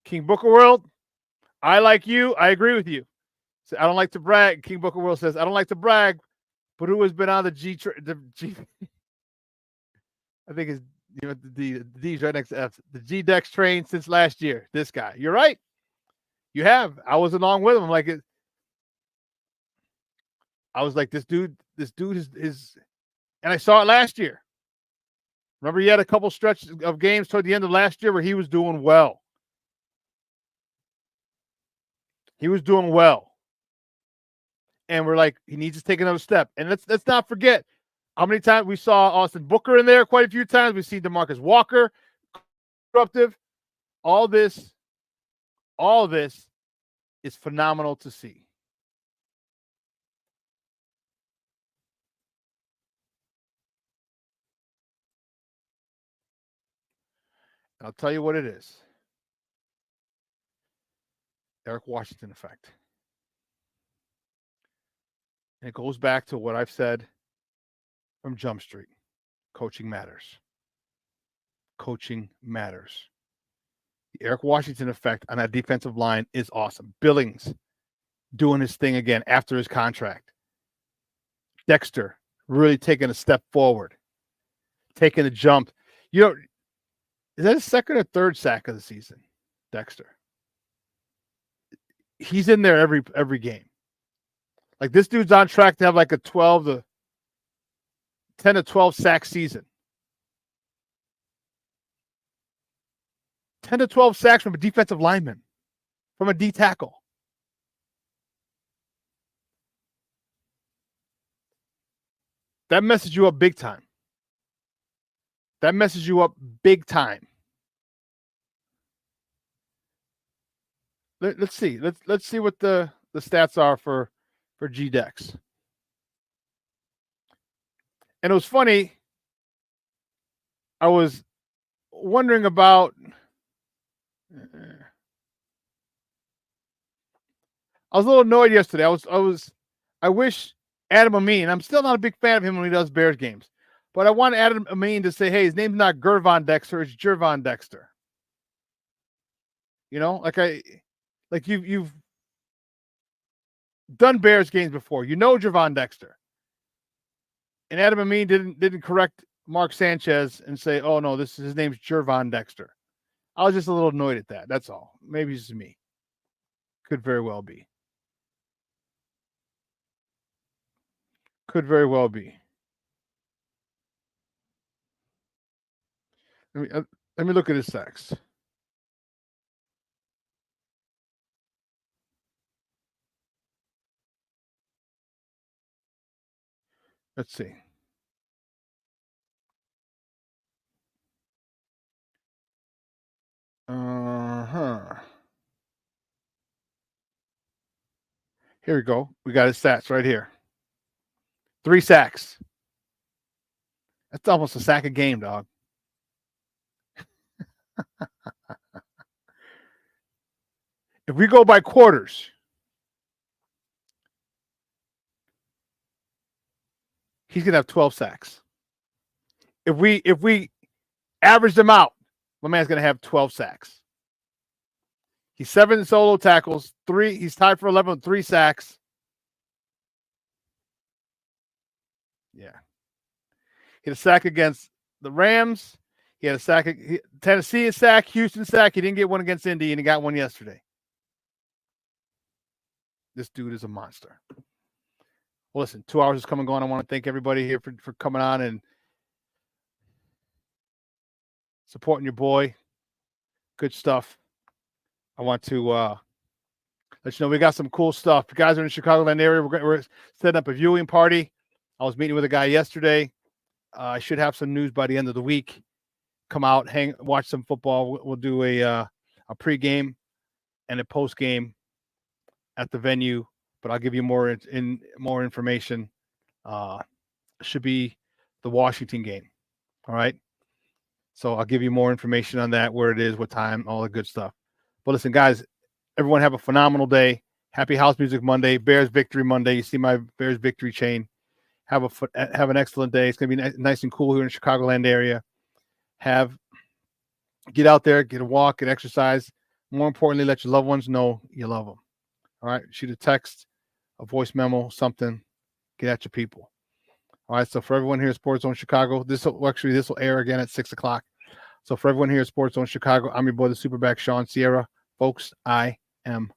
King Booker World, I like you. I agree with you. So I don't like to brag. King Booker World says, I don't like to brag, but who has been on the G I think it's the D's right next to F. The G-Dex train since last year. This guy. You're right. You have. I was along with him. I'm like, I was like, this dude is, and I saw it last year. Remember, he had a couple stretches of games toward the end of last year where he was doing well. He was doing well. And we're like, he needs to take another step. And let's not forget how many times we saw Austin Booker in there quite a few times. We've seen DeMarcus Walker, disruptive. All this is phenomenal to see. I'll tell you what it is. Eric Washington effect. And it goes back to what I've said from Jump Street. Coaching matters. Coaching matters. The Eric Washington effect on that defensive line is awesome. Billings doing his thing again after his contract. Dexter really taking a step forward. Taking a jump. You know, is that his second or third sack of the season? Dexter. He's in there every game. Like, this dude's on track to have like a 10 to 12 sack season. 10 to 12 sacks from a defensive lineman, from a D tackle. That messes you up big time. That messes you up big time. Let's see. Let's see what the stats are for G-Dex. And it was funny. I was wondering about. I was a little annoyed yesterday. I wish Adam Amin. I'm still not a big fan of him when he does Bears games, but I want Adam Amin to say, "Hey, his name's not Gervondextersr, it's Gervondextersr." You know, like you've done Bears games before. You know Gervondextersr. And Adam Amin didn't correct Mark Sanchez and say, "Oh no, his name's Gervondextersr." I was just a little annoyed at that. That's all. Maybe it's just me. Could very well be. Could very well be. Let me look at his sacks. Let's see. Here we go. We got his stats right here. 3 sacks. That's almost a sack a game, dog. If we go by quarters, he's gonna have 12 sacks. If we average them out, my man's gonna have 12 sacks. He's 7 solo tackles, 3. He's tied for 11 with 3 sacks. Yeah. He had a sack against the Rams. He had a sack. Tennessee a sack. Houston sack. He didn't get one against Indy, and he got one yesterday. This dude is a monster. Well, listen, 2 hours is come and gone. I want to thank everybody here for coming on and supporting your boy. Good stuff. I want to let you know we got some cool stuff. If you guys are in the Chicagoland area, we're setting up a viewing party. I was meeting with a guy yesterday. I should have some news by the end of the week. Come out, watch some football. We'll do a pregame and a postgame at the venue, but I'll give you more information. Should be the Washington game. All right. So I'll give you more information on that, where it is, what time, all the good stuff. But listen, guys, everyone have a phenomenal day. Happy House Music Monday, Bears Victory Monday. You see my Bears Victory chain. Have an excellent day. It's going to be nice and cool here in the Chicagoland area. Get out there, get a walk, get exercise. More importantly, let your loved ones know you love them. All right. Shoot a text, a voice memo, something. Get at your people. All right. So for everyone here at Sports Zone Chicago, this will air again at 6 o'clock. So for everyone here at Sports Zone Chicago, I'm your boy, the SuperBack, Shawn Sierra. Folks, I am